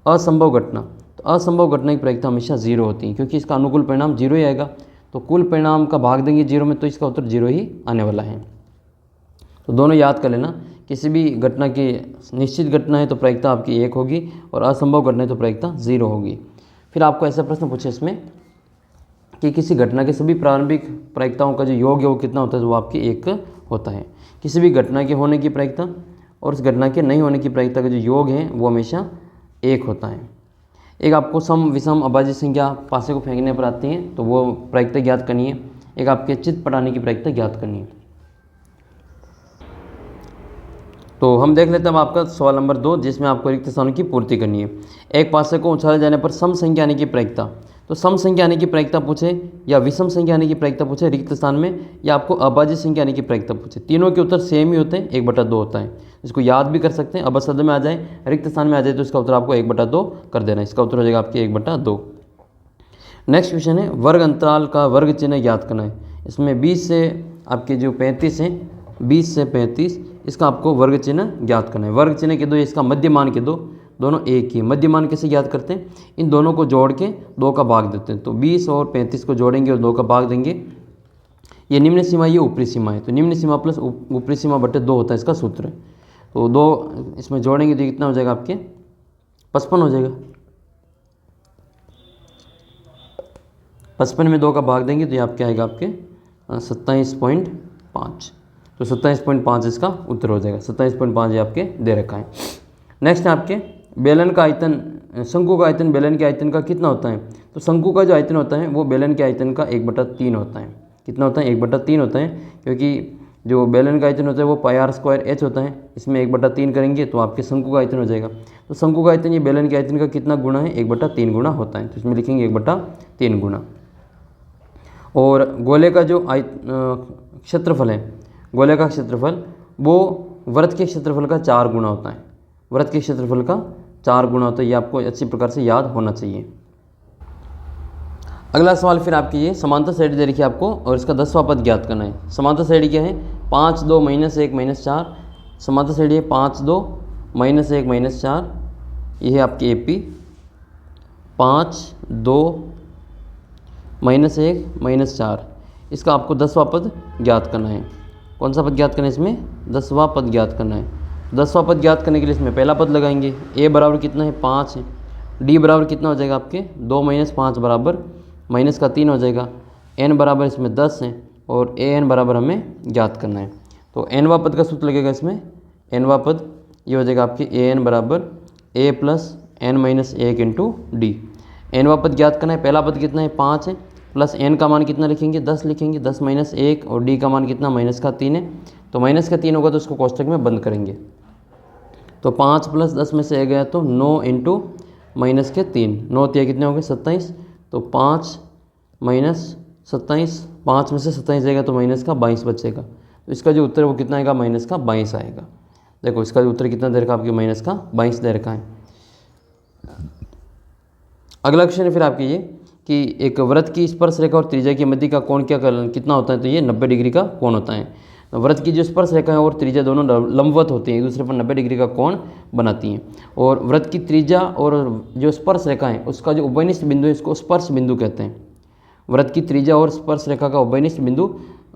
असंभव घटना, तो असंभव घटना की प्रायिकता हमेशा 0 होती है, क्योंकि इसका अनुकूल परिणाम 0 ही आएगा। तो कुल परिणाम का भाग देंगे 0 में तो इसका उत्तर 0 ही आने वाला है। तो दोनों याद कर लेना, किसी भी घटना की निश्चित घटना है तो प्रायिकता आपकी 1 होगी और असंभव घटना है तो प्रायिकता 0 होगी। फिर आपको ऐसा प्रश्न पूछे इसमें कि किसी घटना के सभी प्रारंभिक प्रायिकताओं का जो योग है वो कितना होता है, तो वो आपकी 1 होता है। किसी भी घटना के होने की प्रायिकता और उस घटना के नहीं होने की प्रायिकता का जो योग है वो हमेशा 1 होता है। एक आपको सम विषम अभाज्य संख्या पासे को फेंकने पर आती है तो वो प्रायिकता ज्ञात करनी है। एक आपके चित्त पटाने की प्रायिकता ज्ञात करनी है। तो हम देख लेते हैं अब आपका सवाल नंबर 2, जिसमें आपको रिक्त स्थानों की पूर्ति करनी है। एक पासे को उछाले जाने पर सम संख्या आने की प्रायिकता, तो सम संख्या आने की प्रायिकता पूछे या विषम संख्या आने की प्रायिकता पूछे रिक्त स्थान में, या आपको अभाज्य संख्या आने की प्रायिकता पूछे, तीनों के उत्तर सेम ही होते हैं, 1/2 होता है। इसको याद भी कर सकते हैं, अब शब्द में आ जाए रिक्त स्थान में आ जाए तो इसका उत्तर आपको 1/2 कर देना। इसका उत्तर हो जाएगा आपकी 1/2। नेक्स्ट क्वेश्चन है, वर्ग अंतराल का वर्ग चिन्ह ज्ञात करना है। इसमें 20 से आपके जो 35 हैं, 20 से 35, इसका आपको वर्ग चिन्ह ज्ञात करना है। वर्ग चिन्ह के दो, इसका मध्यमान के दो, दोनों एक ही। मध्यमान कैसे ज्ञात करते हैं, इन दोनों को जोड़ के 2 का भाग देते हैं। तो 20 और 35 को जोड़ेंगे और 2 का भाग देंगे। ये निम्न सीमा, ये ऊपरी सीमा है, तो निम्न सीमा प्लस ऊपरी सीमा बटे 2 होता है इसका सूत्र। तो 2 इसमें जोड़ेंगे तो कितना हो जाएगा आपके 55 हो जाएगा। 55 में 2 का भाग देंगे तो ये आपके आएगा आपके 27.5। तो 27.5 इसका उत्तर हो जाएगा। 27.5 ये आपके दे रखा है। नेक्स्ट है आपके बेलन का आयतन, शंकु का आयतन बेलन के आयतन का कितना होता है। तो शंकु का जो आयतन होता है वो बेलन के आयतन का 1/3 होता है। कितना होता है, 1/3 होता है, क्योंकि जो बेलन का आयतन होता है वो πr² होता है। इसमें 1/3 करेंगे तो आपके शंकु का आयतन हो जाएगा। तो शंकु का आयतन ये बेलन के आयतन का कितना गुना है, 1/3 गुना होता है। तो इसमें लिखेंगे 1/3 गुना। और गोले का जो क्षेत्रफल है, गोले का क्षेत्रफल वो वृत्त के क्षेत्रफल का 4 गुना होता है। वृत्त के क्षेत्रफल का 4 गुना होता है, ये आपको अच्छी प्रकार से याद होना चाहिए। अगला सवाल फिर आपकी ये समांतर श्रेणी दे रखी है आपको और इसका 10वां पद ज्ञात करना है। समांतर श्रेणी क्या है, 5 2 -1 -4। समांतर श्रेणी है 5 2 -1 -4। ये है आपकी AP 5 2 -1 -4। इसका आपको 10वां पद ज्ञात करना है। कौन सा पद ज्ञात करना है, इसमें 10वां पद ज्ञात करना है। 10वां पद ज्ञात करने के लिए इसमें पहला पद लगाएंगे। A बराबर कितना है, 5 है। D बराबर कितना हो जाएगा आपके 2 - 5 बराबर -3 हो जाएगा। N बराबर इसमें 10 है और AN बराबर हमें ज्ञात करना है। तो nवां पद का सूत्र लगेगा इसमें। nवां पद ये हो जाएगा आपके AN बराबर A + n - 1 × D। nवां पद ज्ञात करना है। पहला पद कितना है, 5 है, प्लस n का मान कितना लिखेंगे, 10 लिखेंगे। 10 - 1 और D का मान कितना, -3 है। तो -3 होगा तो उसको कोष्टक में बंद करेंगे। तो 5 + 10 में से 1 गया तो 9 × -3, 9 3 कितने हो गए 27। तो 5 - 27, 5 में से 27 जाएगा तो -22 बचेगा। तो इसका जो उत्तर है वो कितना आएगा, -22 आएगा। देखो इसका जो उत्तर कितना दे रखा है आपके, -22 दे रखा है। अगला क्वेश्चन है फिर आपके ये कि एक वृत्त की स्पर्श रेखा और त्रिज्या की मध्य का कोण कितना होता है। तो ये 90 डिग्री का कोण होता है। वृत्त की जो स्पर्श रेखा है और त्रिज्या दोनों लंबवत होती हैं, एक दूसरे पर 90 डिग्री का कोण बनाती हैं। और वृत्त की त्रिज्या और जो स्पर्श रेखा है उसका जो उभयनिष्ठ बिंदु है इसको स्पर्श बिंदु कहते हैं। वृत्त की त्रिज्या और स्पर्श रेखा का उभयनिष्ठ बिंदु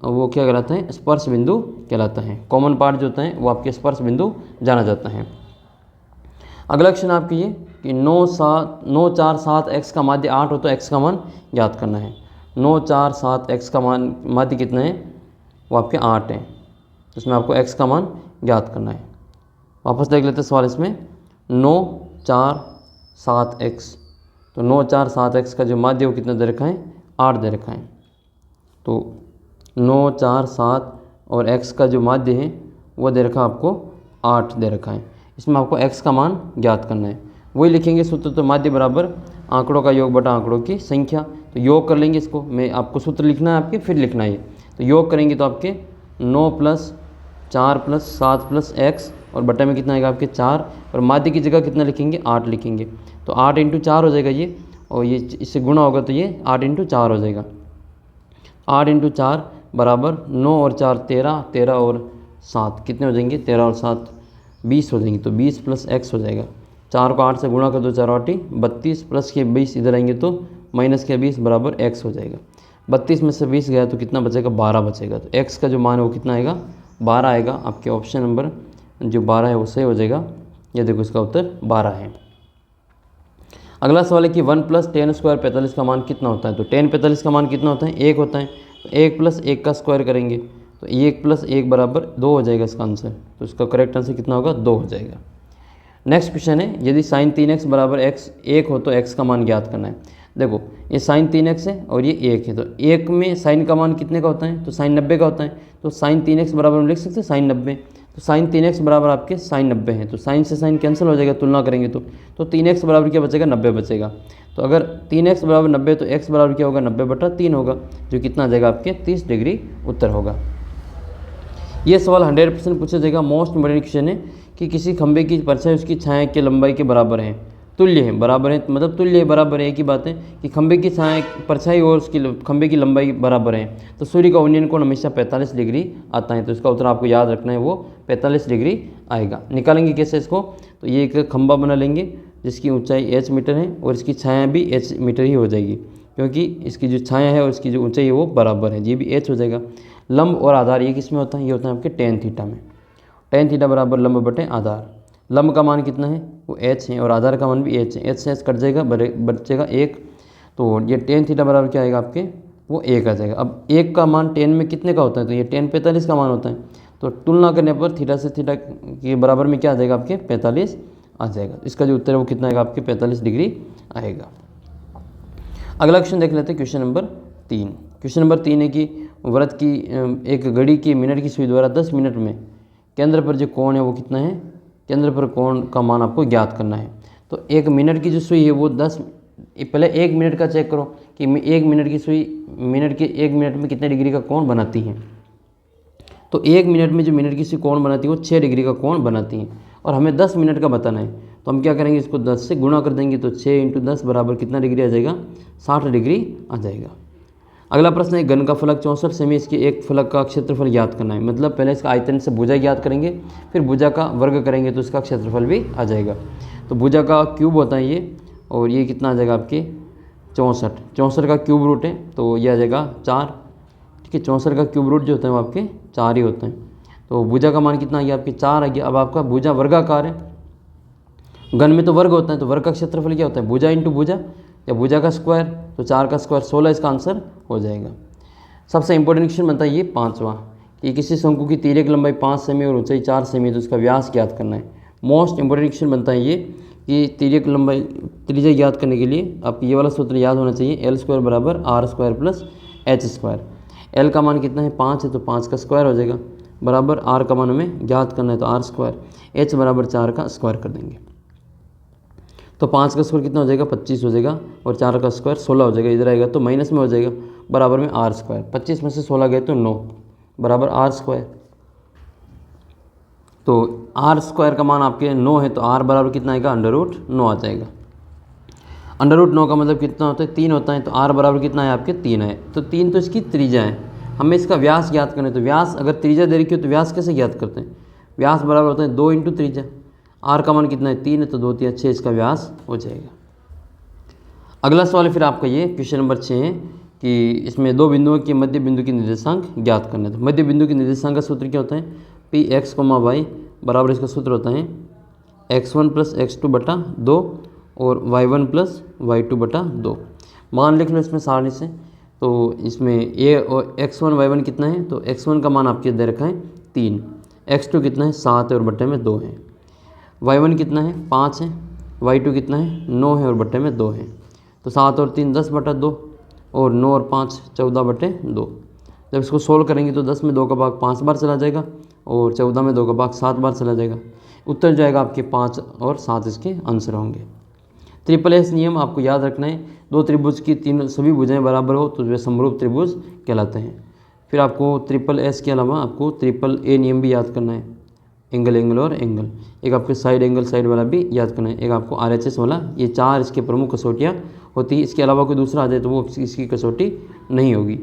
वो क्या कहलाता है? स्पर्श बिंदु कहलाता है। कॉमन पार्ट जो होता है वो आपके स्पर्श बिंदु जाना जाता है। अगला क्वेश्चन आपके ये कि 9, 4, 7 x का माध्य 8 हो तो x का मान ज्ञात करना है। 9, 4, 7 x का मान माध्य कितना है? वो आपके 8 है, तो इसमें आपको x का मान ज्ञात करना है। वापस देख लेते हैं सवाल इसमें। 9, 4, 7 x, तो 9, 4, 7 x का जो माध्य वो कितना दे रखा है? 8 दे रखा है। तो 9, 4, 7 और x का जो माध्य है वो दे रखा आपको 8 दे रखा है। इसमें आपको x का मान ज्ञात करना है। वही लिखेंगे सूत्र, तो माध्य बराबर आंकड़ों का योग बटा आंकड़ों की संख्या। तो योग कर लेंगे इसको, मैं आपको सूत्र लिखना है आपके, फिर लिखना है। तो योग करेंगे तो आपके 9 + 4 + 7 + x और बटे में कितना आएगा आपके 4, और माध्य की जगह कितना लिखेंगे? 8 लिखेंगे। तो 8 × 4 हो जाएगा ये, और ये इससे गुणा होगा तो ये 8 × 4 हो जाएगा। 8 × 4 बराबर 9 और 4 13, 13 और 7 कितने हो जाएंगे? 13 और 7 20 हो जाएंगे। तो 20 + x हो जाएगा। 4 को 8 से गुणा कर दो, 4 8 32 प्लस के 20 इधर आएंगे तो माइनस के 20 बराबर x हो जाएगा। 32 में से 20 गया तो कितना बचेगा? 12 बचेगा। तो x का जो मान है वो कितना आएगा? 12 आएगा। आपके ऑप्शन नंबर जो 12 है वो सही हो जाएगा। ये देखो इसका उत्तर 12 है। अगला सवाल है कि 1 + 10² 45 का मान कितना होता है? तो 10 45 का मान कितना होता है? 1 होता है। तो 1 + 1 का स्क्वायर करेंगे तो 1 + 1 बराबर 2 हो जाएगा इसका आंसर। तो इसका करेक्ट आंसर कितना होगा? 2 हो जाएगा। नेक्स्ट क्वेश्चन है, यदि sin 3x बराबर x 1 हो तो x का मान ज्ञात करना है। देखो ये sin 3x है और ये 1 है, तो 1 में sin का मान कितने का होता है? तो sin 90 का होता है। तो sin 3x बराबर हम लिख सकते हैं sin 90। तो sin 3x बराबर आपके sin 90 है। तो sin से sin कैंसिल हो जाएगा, तुलना करेंगे तो 3x बराबर क्या बचेगा? 90 बचेगा। तो अगर 3x बराबर 90 तो x बराबर क्या होगा? 90/3 होगा, जो कितना आ जाएगा आपके 30 डिग्री उत्तर होगा। ये सवाल 100% पूछा जाएगा। मोस्ट इंपॉर्टेंट क्वेश्चन है कि किसी खंभे की परछाई उसकी छाया की लंबाई के बराबर है, तुल्य है, बराबर है मतलब तुल्य है, बराबर है। एक ही बात है कि खंभे की छाया परछाई और उसकी खंभे की लंबाई बराबर है, तो सूर्य का उन्नयन कोण हमेशा 45 डिग्री आता है। तो इसका उत्तर आपको याद रखना है, वो 45 डिग्री आएगा। निकालेंगे कैसे इसको? तो ये एक खंभा बना लेंगे जिसकी ऊंचाई h मीटर है और इसकी छाया भी h मीटर ही हो जाएगी, क्योंकि इसकी जो छाया है और इसकी जो ऊंचाई है वो बराबर है, ये भी h हो जाएगा। लंब और आधार ये किस में होता है? ये होता है आपके tan थीटा में। tan थीटा बराबर लंब बटे आधार। लंब का मान कितना है? वो h है और आधार का मान भी h है। h से h कट जाएगा, बचेगा 1। तो ये tan थीटा बराबर क्या आएगा आपके? वो 1 आ जाएगा। अब 1 का मान tan में कितने का होता है? तो ये tan 45 का मान होता है। तो तुलना करने पर थीटा से थीटा के बराबर में क्या आ जाएगा आपके? 45 आ जाएगा। इसका जो उत्तर है वो कितना आएगा आपके? 45 डिग्री आएगा। अगला क्वेश्चन देख लेते हैं, क्वेश्चन नंबर 3। क्वेश्चन नंबर 3 है कि वृत्त की एक घड़ी की मिनट की सुई द्वारा 10 मिनट में केंद्र पर जो कोण है वो कितना है? केंद्र पर कोण का मान आपको ज्ञात करना है। तो एक मिनट की जो सुई है वो 10, पहले 1 मिनट का चेक करो कि 1 मिनट की सुई 1 मिनट में कितने डिग्री का कोण बनाती है। तो 1 मिनट में जो मिनट की सुई कोण बनाती है वो 6 डिग्री का कोण बनाती है, और हमें 10 मिनट का बताना है। तो हम क्या करेंगे? इसको 10 से गुणा कर देंगे, तो 6 × 10 बराबर कितना डिग्री आ जाएगा? 60 डिग्री आ जाएगा। अगला प्रश्न है, घन का फलक 64 सेमी, इसके एक फलक का क्षेत्रफल ज्ञात करना है। मतलब पहले इसका आयतन से भुजा ज्ञात करेंगे, फिर भुजा का वर्ग करेंगे तो इसका क्षेत्रफल भी आ जाएगा। तो भुजा का क्यूब होता है ये, और ये कितना आ जाएगा आपके? 64 का क्यूब रूट है तो ये आ जाएगा 4। ठीक है, 64 का क्यूब रूट जो होता है वो आपके 4 ही होते हैं। तो भुजा का मान कितना आ गया आपके? 4 आ गया। अब आपका भुजा वर्गाकार है, घन में तो वर्ग होता है, तो वर्ग का क्षेत्रफल क्या होता है? भुजा इंटू भुजा, या भुजा का स्क्वायर, तो 4 का स्क्वायर 16 इसका आंसर हो जाएगा। सबसे इंपॉर्टेंट क्वेश्चन बनता है ये 5वां कि किसी शंकु की तिर्यक लंबाई 5 सेमी और ऊंचाई 4 सेमी, तो उसका व्यास ज्ञात करना है। मोस्ट इंपॉर्टेंट क्वेश्चन बनता है ये कि तिर्यक लंबाई त्रिज्या ज्ञात करने के लिए आपको ये वाला सूत्र याद होना चाहिए, L² बराबर R² प्लस H²। L का मान कितना है? 5 है, तो 5 का स्क्वायर हो जाएगा, बराबर R का मान हमें ज्ञात करना है तो R², H बराबर 4 का स्क्वायर कर देंगे। तो 5 का स्क्वायर कितना हो जाएगा? 25 हो जाएगा, और 4 का स्क्वायर 16 हो जाएगा। इधर आएगा तो माइनस में हो जाएगा, बराबर में R²। 25 में से 16 गए तो 9, बराबर R²। तो R² का मान आपके 9 है, तो R बराबर कितना आएगा? √9 आ जाएगा। √9 का मतलब कितना होता है? 3 होता है। तो R बराबर कितना है आपके? 3 है। तो 3 तो इसकी त्रिज्या है, हमें इसका व्यास ज्ञात करना है। तो व्यास अगर त्रिज्या दे रखी हो तो व्यास कैसे ज्ञात करते हैं? व्यास बराबर होता है 2 इंटू त्रिज्या। आर का मान कितना है? 3 है, तो 2 3 6 इसका व्यास हो जाएगा। अगला सवाल फिर आपका ये क्वेश्चन नंबर 6 है कि इसमें दो बिंदुओं के मध्य बिंदु की निर्देशांक ज्ञात करना है। तो मध्य बिंदु की निर्देशांक का सूत्र क्या होता है? पी एक्स कोमा वाई बराबर इसका सूत्र होता है x1 प्लस x2 बटा 2 और y1 प्लस y2 बटा 2। मान लिख लो इसमें सारणी से। तो इसमें ए और x1 y1 कितना है? तो x1 का मान आपके दे रखा है 3, x2 कितना है? 7 है और बट्टे में 2 है। y1 कितना है? 5 है। y2 कितना है? 9 है और बट्टे में 2 है। तो 7 और 3 10 बटा 2 और 9 और 5 14 बटे 2। जब इसको सोल्व करेंगे तो 10 में 2 का भाग 5 बार चला जाएगा और 14 में 2 का भाग 7 बार चला जाएगा। उत्तर जाएगा आपके 5 और 7 इसके आंसर होंगे। ट्रिपल एस नियम आपको याद रखना है। दो त्रिभुज की तीन सभी भुजाएं बराबर हो तो वे समरूप त्रिभुज कहलाते हैं। फिर आपको ट्रिपल एस के अलावा आपको ट्रिपल ए नियम भी याद करना है। एंगल एंगल और एंगल, एक आपके साइड एंगल साइड वाला भी याद करना है, एक आपको RHS वाला। ये 4 इसके प्रमुख कसौटियाँ होती है। इसके अलावा कोई दूसरा आ जाए तो वो इसकी कसौटी नहीं होगी।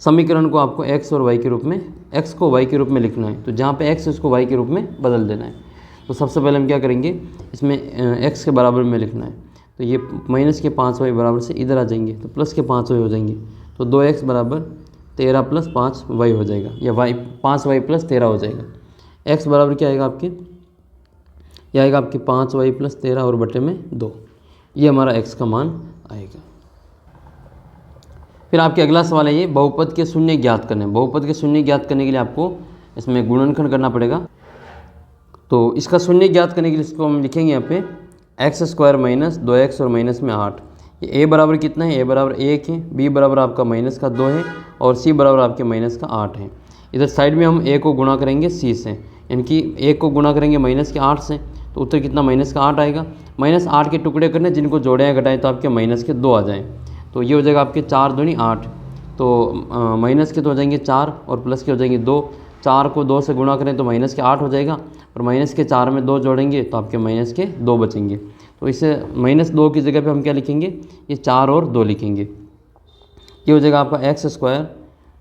समीकरण को आपको x और y के रूप में, x को y के रूप में लिखना है। तो जहाँ पे x है उसको y के रूप में बदल देना है। तो सबसे पहले हम क्या करेंगे, इसमें x के बराबर में लिखना है। तो ये माइनस के 5y बराबर से इधर आ जाएंगे तो प्लस के 5y हो जाएंगे। तो 2x बराबर 13 प्लस 5y हो जाएगा, या y 5y प्लस 13 हो जाएगा। x बराबर क्या आएगा आपके? यह आएगा आपके 5y प्लस 13 और बटे में 2। ये हमारा x का मान आएगा। फिर आपके अगला सवाल है ये बहुपद के शून्य ज्ञात करने। बहुपद के शून्य ज्ञात करने के लिए आपको इसमें गुणनखंड करना पड़ेगा। तो इसका शून्य ज्ञात करने के लिए इसको हम लिखेंगे यहाँ पे x² माइनस 2x और माइनस में 8। ये a बराबर कितना है? a बराबर 1 है, b बराबर आपका माइनस का 2 है और c बराबर आपके माइनस का 8 है। इधर साइड में हम a को गुणा करेंगे c से, यानी कि a को गुणा करेंगे माइनस के 8 से। तो उत्तर कितना? माइनस का 8 आएगा। माइनस 8 के टुकड़े करने, जिनको जोड़े या घटाएं तो आपके माइनस के 2 आ जाएँ। तो ये हो जाएगा आपके 4 दूनी 8। तो माइनस के तो हो जाएंगे 4 और प्लस के हो जाएंगे 2। 4 को 2 से गुणा करें तो माइनस के 8 हो जाएगा और माइनस के 4 में 2 जोड़ेंगे तो आपके माइनस के 2 बचेंगे। तो इसे -2 की जगह पे हम क्या लिखेंगे? ये 4 और 2 लिखेंगे। ये हो जाएगा आपका x²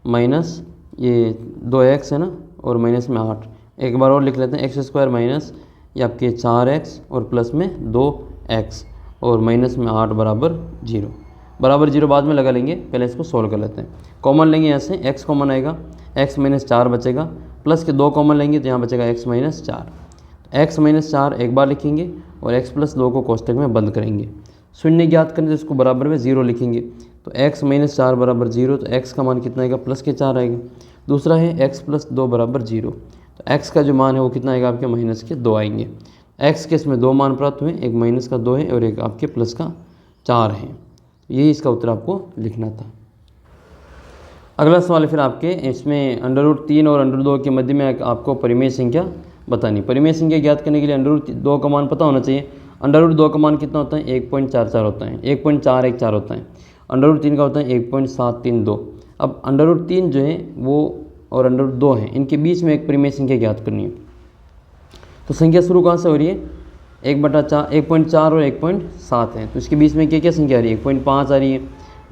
माइनस ये 2x है ना और माइनस में 8। एक बार और लिख लेते हैं, x² माइनस ये आपके 4x और प्लस में 2x और माइनस में 8 बराबर 0। बराबर 0 बाद में लगा लेंगे, पहले इसको सोल्व कर लेते हैं। कॉमन लेंगे यहाँ से, x कॉमन आएगा, x माइनस 4 बचेगा, प्लस के 2 कॉमन लेंगे तो यहाँ बचेगा x माइनस 4। x माइनस 4 एक बार लिखेंगे और x प्लस 2 को कोष्टक में बंद करेंगे। शून्य ज्ञात करें तो इसको बराबर में 0 लिखेंगे। तो x माइनस 4 बराबर 0, तो x का मान कितना आएगा? प्लस के 4 आएगा। दूसरा है x प्लस 2 बराबर 0, तो x का जो मान है वो कितना आएगा? आपके माइनस के 2 आएंगे। x के इसमें 2 मान प्राप्त हुए, एक माइनस का 2 है और एक आपके प्लस का 4 है। यही इसका उत्तर आपको लिखना था। अगला सवाल है फिर आपके इसमें √3 और √2 के मध्य में आपको परिमेय संख्या बतानी। परिमेय संख्या ज्ञात करने के लिए √2 का मान पता होना चाहिए। √2 का मान कितना होता है? 1.44 होता है, 1.414 होता है। √3 का होता है 1.732। अब √3 जो है वो और √2 है, इनके बीच में एक परिमेय संख्या ज्ञात करनी है। तो संख्या शुरू कहाँ से हो रही है? 1/4 और 1.7 है। तो इसके बीच में क्या क्या संख्या आ रही है? 1.5 आ रही है,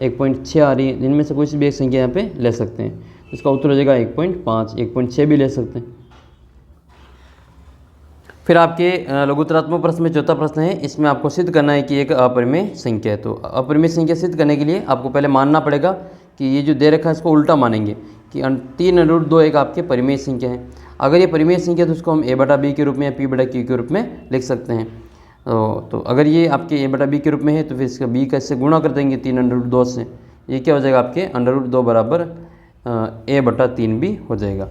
1.6 आ रही है। जिनमें से कोई सी भी एक संख्या यहाँ पे ले सकते हैं। इसका उत्तर हो जाएगा 1.5, 1.6 भी ले सकते हैं। फिर आपके लघुत्तरात्मक प्रश्न में चौथा प्रश्न है, इसमें आपको सिद्ध करना है कि एक अपरिमेय संख्या है। तो अपरिमेय संख्या सिद्ध करने के लिए आपको पहले मानना पड़ेगा कि ये जो दे रखा है इसको उल्टा मानेंगे कि 3√2 एक आपके परिमेय संख्या है। अगर ये परिमेय संख्या है तो उसको हम a/b के रूप में या p/q के रूप में लिख सकते हैं। तो अगर ये आपके a/b के रूप में है तो फिर इसका b का इससे गुणा कर देंगे 3√2 से। ये क्या हो जाएगा? आपके √2 बराबर a/3 भी हो जाएगा।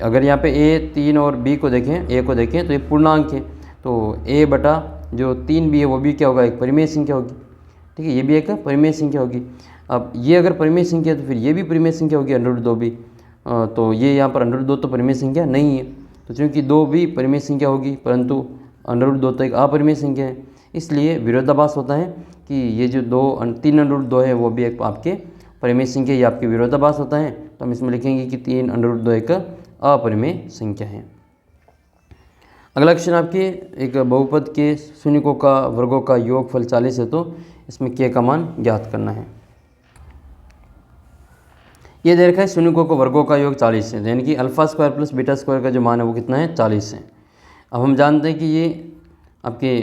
अगर यहाँ पे a 3 और b को देखें, a को देखें तो ये पूर्णांक है। तो a/3 भी है वो भी क्या होगा? एक परिमेय संख्या होगी। ठीक है, ये भी एक परिमेय संख्या होगी। अब ये अगर परिमेय संख्या है तो फिर ये भी परिमेय संख्या होगी, √2 भी। तो ये यहाँ पर √2 तो परिमेय संख्या नहीं है। तो चूँकि 2 भी परिमेय संख्या होगी परंतु √2 तो एक अपरिमेय संख्या है, इसलिए विरोधाभास होता है कि ये जो 3√2 है वो भी एक आपके परिमेय संख्या, ये आपके विरोधाभास होता है। तो हम इसमें लिखेंगे कि 3√2 एक अपरिमेय संख्या है। अगला क्वेश्चन आपके एक बहुपद के शून्यकों का वर्गों का योगफल 40 है। तो इसमें k का मान ज्ञात करना है। ये दे रखा है शून्यकों को वर्गों का योग 40 है, यानी कि alpha square plus beta square का जो मान है वो कितना है 40 है। अब हम जानते हैं कि ये आपके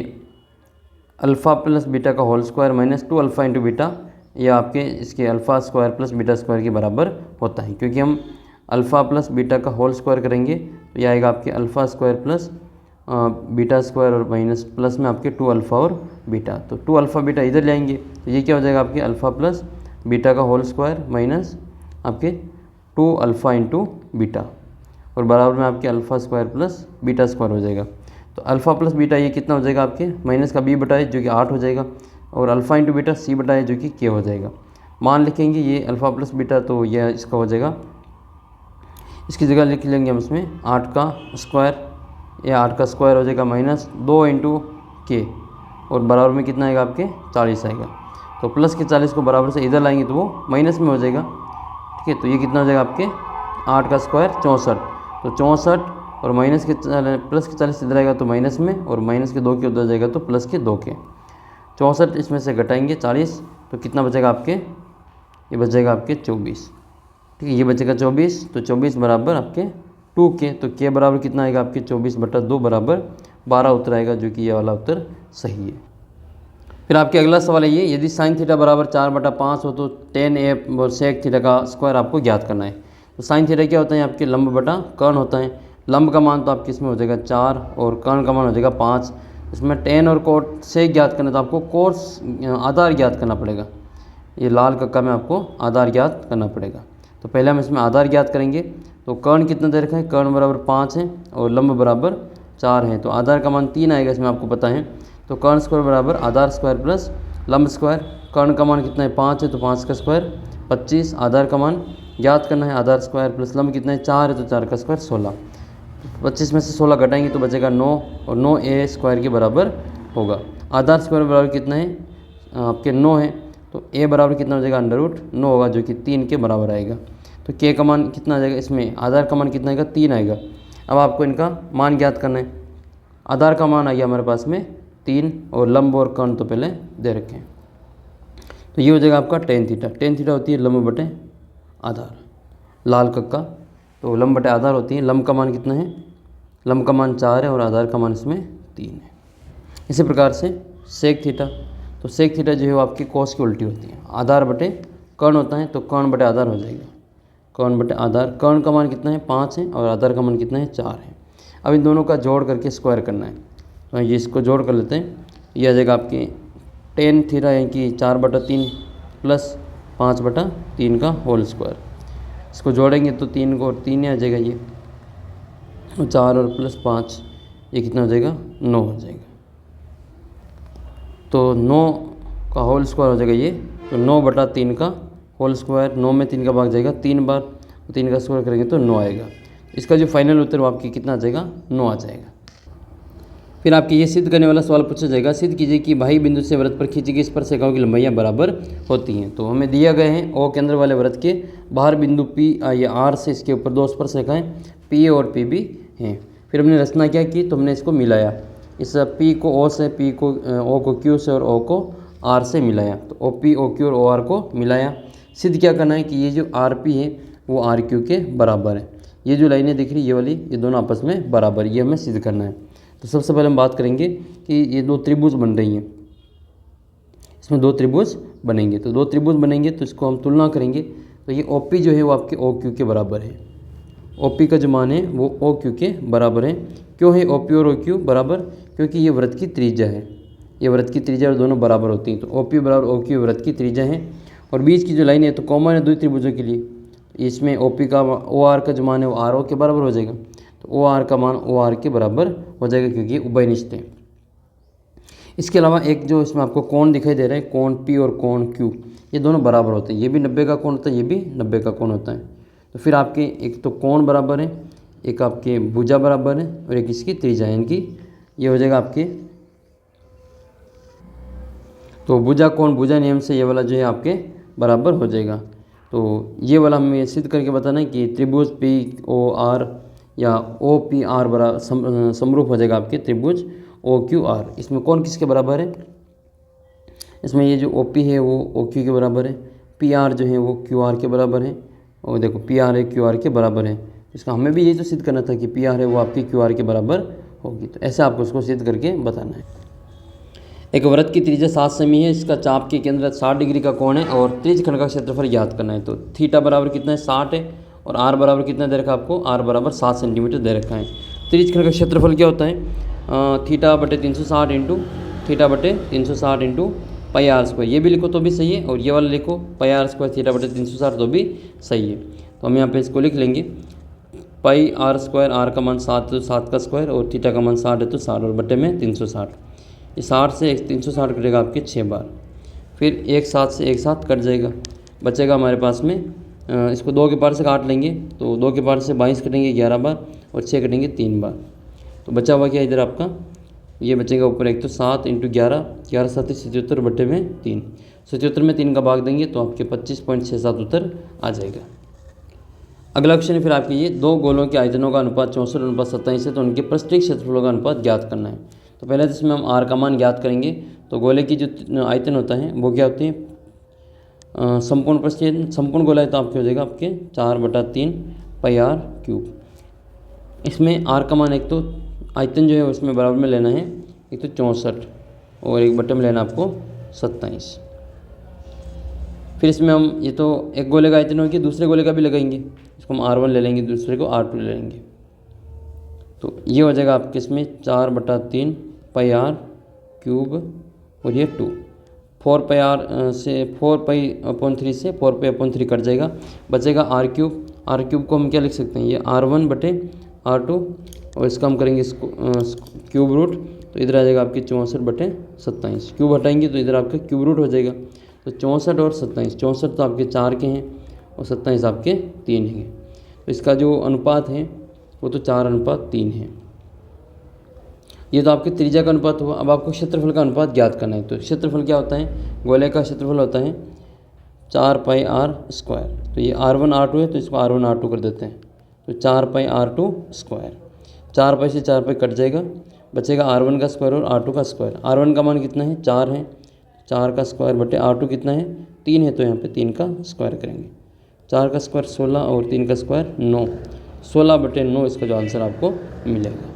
अल्फ़ा प्लस बीटा का whole square minus 2 alpha into beta, या आपके इसके alpha square plus beta square के बराबर होता है, क्योंकि हम अल्फ़ा प्लस बीटा का होल स्क्वायर करेंगे तो ये आएगा आपके alpha square plus beta square और माइनस प्लस में आपके 2 अल्फ़ा और बीटा, तो 2 अल्फ़ा बीटा इधर ले आएंगे तो ये क्या हो जाएगा आपके अल्फ़ा प्लस बीटा का होल स्क्वायर माइनस आपके 2 अल्फ़ा इंटू बीटा, और बराबर में आपके alpha square plus beta square हो जाएगा। तो अल्फ़ा प्लस बीटा ये कितना हो जाएगा आपके माइनस का b बटाए जो कि 8 हो जाएगा, और अल्फ़ा इंटू बीटा c बटाए जो कि k हो जाएगा। मान लिखेंगे ये अल्फ़ा प्लस बीटा, तो यह इसका हो जाएगा, इसकी जगह लिख लेंगे हम इसमें 8 का स्क्वायर, या 8 का स्क्वायर हो जाएगा माइनस 2 इंटू के, और बराबर में कितना आएगा आपके 40 आएगा। तो प्लस के 40 को बराबर से इधर लाएंगे तो वो माइनस में हो जाएगा, ठीक है। तो ये कितना हो जाएगा आपके 8 का स्क्वायर 64, तो 64 और माइनस के प्लस के 40 इधर आएगा तो माइनस में, और माइनस के 2 के उधर जाएगा तो प्लस के 2 के। 64 इसमें से घटाएंगे 40 तो कितना बचेगा आपके, ये बचेगा आपके 24, ठीक है। ये बचेगा 24, तो 24 बराबर आपके 2 के, तो के बराबर कितना आएगा आपके 24/2 बराबर 12 उत्तर आएगा, जो कि ये वाला उत्तर सही है। फिर आपके अगला सवाल है ये, यदि साइन थीटा बराबर 4/5 हो तो tan a और सेक थीटा का स्क्वायर आपको ज्ञात करना है। तो साइन थीटा क्या होता है आपके लंब बटा कर्ण होता है। लंब का मान तो आपके इसमें हो जाएगा 4 और कर्ण का मान हो जाएगा 5। इसमें tan और कोट सेक ज्ञात करना, तो आपको कोस आधार ज्ञात करना पड़ेगा। ये लाल कक्का में आपको आधार ज्ञात करना पड़ेगा। तो पहले हम इसमें आधार ज्ञात करेंगे। तो कर्ण कितना दे रखा है, कर्ण बराबर 5 है और लंब बराबर 4 है, तो आधार का मान 3 आएगा इसमें आपको पता है। तो कर्ण स्क्वायर बराबर आधार स्क्वायर प्लस लंब स्क्वायर। कर्ण का मान कितना है 5 है, तो 5 का स्क्वायर 25। आधार का मान ज्ञात करना है, आधार स्क्वायर प्लस लंब कितना है 4 है, तो 4 का स्क्वायर 16। 25 में से 16 घटाएंगे तो बचेगा 9, और 9a स्क्वायर के बराबर होगा। आधार स्क्वायर बराबर कितना है आपके 9 है, तो a बराबर कितना हो जाएगा √9 होगा, जो कि 3 के बराबर आएगा। तो k का मान कितना आ जाएगा, इसमें आधार का मान कितना आएगा 3 आएगा। अब आपको इनका मान ज्ञात करना है। आधार का मान आ गया हमारे पास में 3, और लंब और कर्ण तो पहले दे रखे हैं। तो ये हो जाएगा आपका tan थीटा। tan थीटा होती है लंब बटे आधार, लाल कक्का। तो लंब बटे आधार होती है। लंब का मान कितना है, लंब का मान 4 है और आधार का मान इसमें 3 है। इसी प्रकार से सेक थीटा, तो सेक थीटा जो है वो आपकी कोस की उल्टी होती है। आधार बटे कर्ण होता है, तो कर्ण बटे आधार हो जाएगा। कर्ण बटे आधार, कर्ण का मान कितना है 5 है और आधार का मान कितना है 4 है। अब इन दोनों का जोड़ करके स्क्वायर करना है। तो ये इसको जोड़ कर लेते हैं। ये आ जाएगा आपके tan थीटा यानी कि 4/3 प्लस 5/3 का होल स्क्वायर। इसको जोड़ेंगे तो 3 को और 3 आ जाएगा ये, और 4 और प्लस 5 ये कितना हो जाएगा 9 हो जाएगा। तो 9 का होल स्क्वायर हो जाएगा ये, तो 9/3 का होल स्क्वायर। 9 में 3 का भाग जाएगा 3 बार, तो 3 का स्क्वायर करेंगे तो 9 आएगा। इसका जो फाइनल उत्तर वो आपकी कितना आ जाएगा 9 आ जाएगा। फिर आपके ये सिद्ध करने वाला सवाल पूछा जाएगा, सिद्ध कीजिए कि बाह्य बिंदु से वृत्त पर खींची गई स्पर्शरेखाओं की लंबाइयाँ बराबर होती हैं। तो हमें दिया गए हैं ओ केंद्र वाले वृत्त के बाहर बिंदु P या R से इसके ऊपर 2 स्पर्शरेखाएं PA और PB हैं। फिर हमने रचना क्या की, तो हमने इसको मिलाया। इस P को O से, P को O को Q से और O को R से मिलाया। तो OP, OQ और OR को मिलाया। सिद्ध क्या करना है कि ये जो RP है वो RQ के बराबर है। ये जो लाइनें दिख रही ये वाली, ये दोनों आपस में बराबर, ये हमें सिद्ध करना है। तो सबसे पहले हम बात करेंगे कि ये 2 त्रिभुज बन रही हैं। इसमें 2 त्रिभुज बनेंगे, तो 2 त्रिभुज बनेंगे तो इसको हम तुलना करेंगे। तो ये OP जो है वो आपके OQ के बराबर है। OP का जो मान है वो OQ के बराबर है। क्यों है OP और OQ बराबर, क्योंकि ये वृत्त की त्रिज्या है। ये वृत्त की त्रिज्या और दोनों बराबर होती हैं। तो OP बराबर OQ वृत्त की त्रिज्या है, और बीच की जो लाइन है तो कॉमन है 2 त्रिभुजों के लिए। इसमें OP का OR का जो मान है वो RO के बराबर हो जाएगा। तो OR का मान OR के बराबर हो जाएगा, क्योंकि उभयनिष्ठ है। इसके अलावा एक जो इसमें आपको कोण दिखाई दे रहा है, कोण P और कोण Q, ये दोनों बराबर होते हैं। ये भी 90 का कोण होता है, ये भी 90 का कोण होता है। तो फिर आपके एक तो कोण बराबर है, एक आपके भुजा बराबर है, और एक इसकी त्रिज्या, यानी कि ये हो जाएगा आपके, तो भुजा कोण भुजा नियम से ये वाला जो है आपके बराबर हो जाएगा। तो ये वाला हमें सिद्ध करके बताना है कि त्रिभुज POR या OPR बराबर समरूप हो जाएगा आपके त्रिभुज OQR। इसमें कौन किसके बराबर है, इसमें ये जो OP है वो OQ के बराबर है, PR जो है वो QR के बराबर है, और देखो पी आर है क्यू आर के बराबर है। इसका हमें भी यही तो सिद्ध करना था कि पी आर है वो आपकी क्यू आर के बराबर होगी। तो ऐसे आपको उसको सिद्ध करके बताना है। एक वृत्त की त्रिज्या 7 सेमी है, इसका चाप के केंद्र 60 डिग्री का कोण है और त्रिज्य खंड का क्षेत्रफल ज्ञात करना है। तो थीटा बराबर कितना है 60 है और आर बराबर कितना दे रखा है आपको, आर बराबर 7 सेंटीमीटर दे रखा है। त्रिज्य खंड का क्षेत्रफल क्या होता है थीटा बटे 360 इंटू थीटा बटे 360 इंटू पाई आर स्क्वायर। ये भी लिखो तो भी सही है और ये वाला लिखो पाई आर स्क्वायर थीटा बटे 360 तो भी सही है। तो हम यहाँ पे इसको लिख लेंगे पाई आर स्क्वायर, आर का मान 7 तो 7 का स्क्वायर और थीटा का मान 60 है तो 60 और बटे में 360। ये 60 से 360 कटेगा आपके 6 बार, फिर एक 7 से एक 7 कट जाएगा, बचेगा हमारे पास में इसको 2 के पार से काट लेंगे तो 2 के पार से 22 कटेंगे 11 बार और 6 कटेंगे 3 बार। तो बचा हुआ क्या इधर आपका, ये बचेगा ऊपर एक तो 7 इंटू 11, 11 7 77 बटे में 3, 77 में 3 का भाग देंगे तो आपके 25.67 उत्तर आ जाएगा। अगला क्वेश्चन है फिर आपके ये दो गोलों के आयतनों का अनुपात 64:27 है तो उनके पृष्ठीय क्षेत्रफलों का अनुपात ज्ञात करना है। तो पहले तो इसमें हम आर का मान ज्ञात करेंगे। तो गोले की जो आयतन होता है वो क्या होती है संपूर्ण पृष्ठीय, संपूर्ण गोला है तो आपके हो जाएगा आपके 4/3 पाई आर क्यूब। इसमें आर का मान एक तो आयतन जो है उसमें बराबर में लेना है, एक तो 64 और एक बटे में लेना आपको 27। फिर इसमें हम ये तो एक गोले का आयतन होगी, दूसरे गोले का भी लगाएंगे, इसको हम R1 ले लेंगे, दूसरे को R2 ले लेंगे। तो ये हो जाएगा आपके इसमें 4/3 पाई आर क्यूब और ये 2 4 पाई आर से 4 पाई अपॉन 3 से 4 पाई अपॉन 3 कट जाएगा, बचेगा आर क्यूब। आर क्यूब को हम क्या लिख सकते हैं, ये R1 बटे R2 और इसका हम करेंगे इसको क्यूब रूट, तो इधर आ जाएगा आपकी 64/27। क्यूब हटाएंगे तो इधर आपका क्यूब रूट हो जाएगा। तो 64 और 27, 64 तो आपके 4 के हैं और 27 आपके 3 हैं। तो इसका जो अनुपात है वो तो 4:3 है। ये तो आपके त्रिज्या का अनुपात हुआ। अब आपको क्षेत्रफल का अनुपात ज्ञात करना है। तो क्षेत्रफल क्या होता है, गोले का क्षेत्रफल होता है 4 पाई आर स्क्वायर। तो ये R1 R2 है तो इसको R1 R2 कर देते हैं, तो 4 पाई R2 स्क्वायर। 4 पाई से 4 पाई कट जाएगा, बचेगा R1 का स्क्वायर और R2 का स्क्वायर। R1 का मान कितना है 4 है, 4 का स्क्वायर बटे R2 कितना है 3 है, तो यहाँ पे 3 का स्क्वायर करेंगे। 4 का स्क्वायर 16 और 3 का स्क्वायर 9, 16/9 इसका जो आंसर आपको मिलेगा।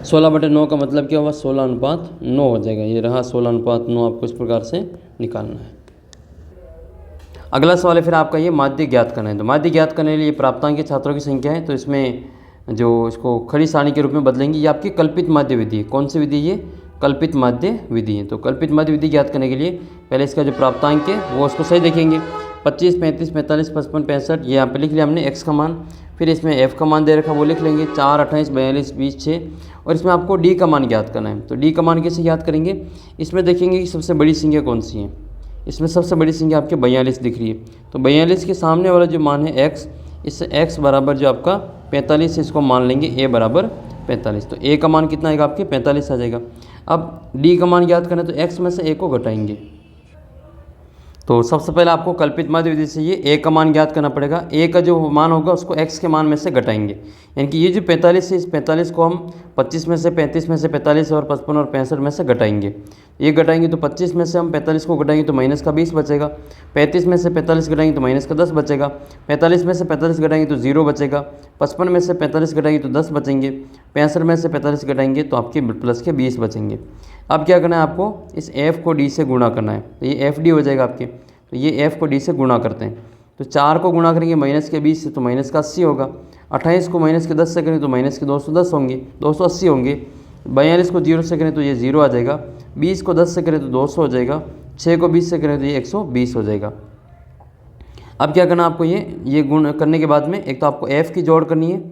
16/9 का मतलब क्या हुआ, 16:9 हो जाएगा। ये रहा 16:9, आपको इस प्रकार से निकालना है। अगला सवाल है फिर आपका ये माध्य ज्ञात करना है। तो माध्य ज्ञात करने के लिए प्राप्तांक के छात्रों की संख्या है, तो इसमें जो इसको खड़ी सारणी के रूप में बदलेंगे। ये आपकी कल्पित माध्य विधि है। कौन सी विधि, ये कल्पित माध्य विधि है। तो कल्पित माध्य विधि ज्ञात करने के लिए पहले इसका जो प्राप्तांक है वो उसको सही देखेंगे। 25, 35, 45, 55, 65 ये यहाँ पे लिख लिया हमने x का मान। फिर इसमें f का मान दे रखा वो लिख लेंगे 4, 28, 42, 20, 6 और इसमें आपको d का मान ज्ञात करना है। तो d का मान कैसे ज्ञात करेंगे, इसमें देखेंगे कि सबसे बड़ी संख्या कौन सी है। इसमें सबसे बड़ी संख्या आपके 42 दिख रही है। तो 42 के सामने वाला जो मान है x, इससे x बराबर जो आपका 45 है, इसको मान लेंगे a बराबर 45। तो a का मान कितना आएगा आपके 45 आ जाएगा। अब d का मान ज्ञात करना है तो x में से a को घटाएंगे। तो सबसे पहले आपको कल्पित माध्य विधि से ये a का मान ज्ञात करना पड़ेगा। a का जो मान होगा उसको x के मान में से घटाएंगे, यानी कि ये जो 45 है इस 45 को हम 25 में से 35 में से 45 और 55 और 65 में से घटाएंगे। ये घटाएंगे तो 25 में से हम 45 को घटाएंगे तो माइनस का 20 बचेगा, 35 में से 45 घटाएंगे तो माइनस का 10 बचेगा, 45 में से 45 घटाएंगे तो 0 बचेगा, 55 में से 45 घटाएंगे तो 10 बचेंगे, 65 में से 45 घटाएंगे तो आपके प्लस के 20 बचेंगे। अब क्या करना है आपको, इस f को d से गुणा करना है। तो ये FD हो जाएगा आपके। तो ये f को d से गुणा करते हैं। तो 4 को गुणा करेंगे माइनस के 20 से तो माइनस का 80 होगा। 28 को माइनस के 10 से करें तो माइनस के 210 होंगे, 280 होंगे। 42 को 0 से करें तो ये 0 आ जाएगा। 20 को 10 से करें तो 200 हो जाएगा। 6 को 20 से करें तो ये 120 हो जाएगा। अब क्या करना आपको, ये गुण करने के बाद में एक तो आपको f की जोड़ करनी है,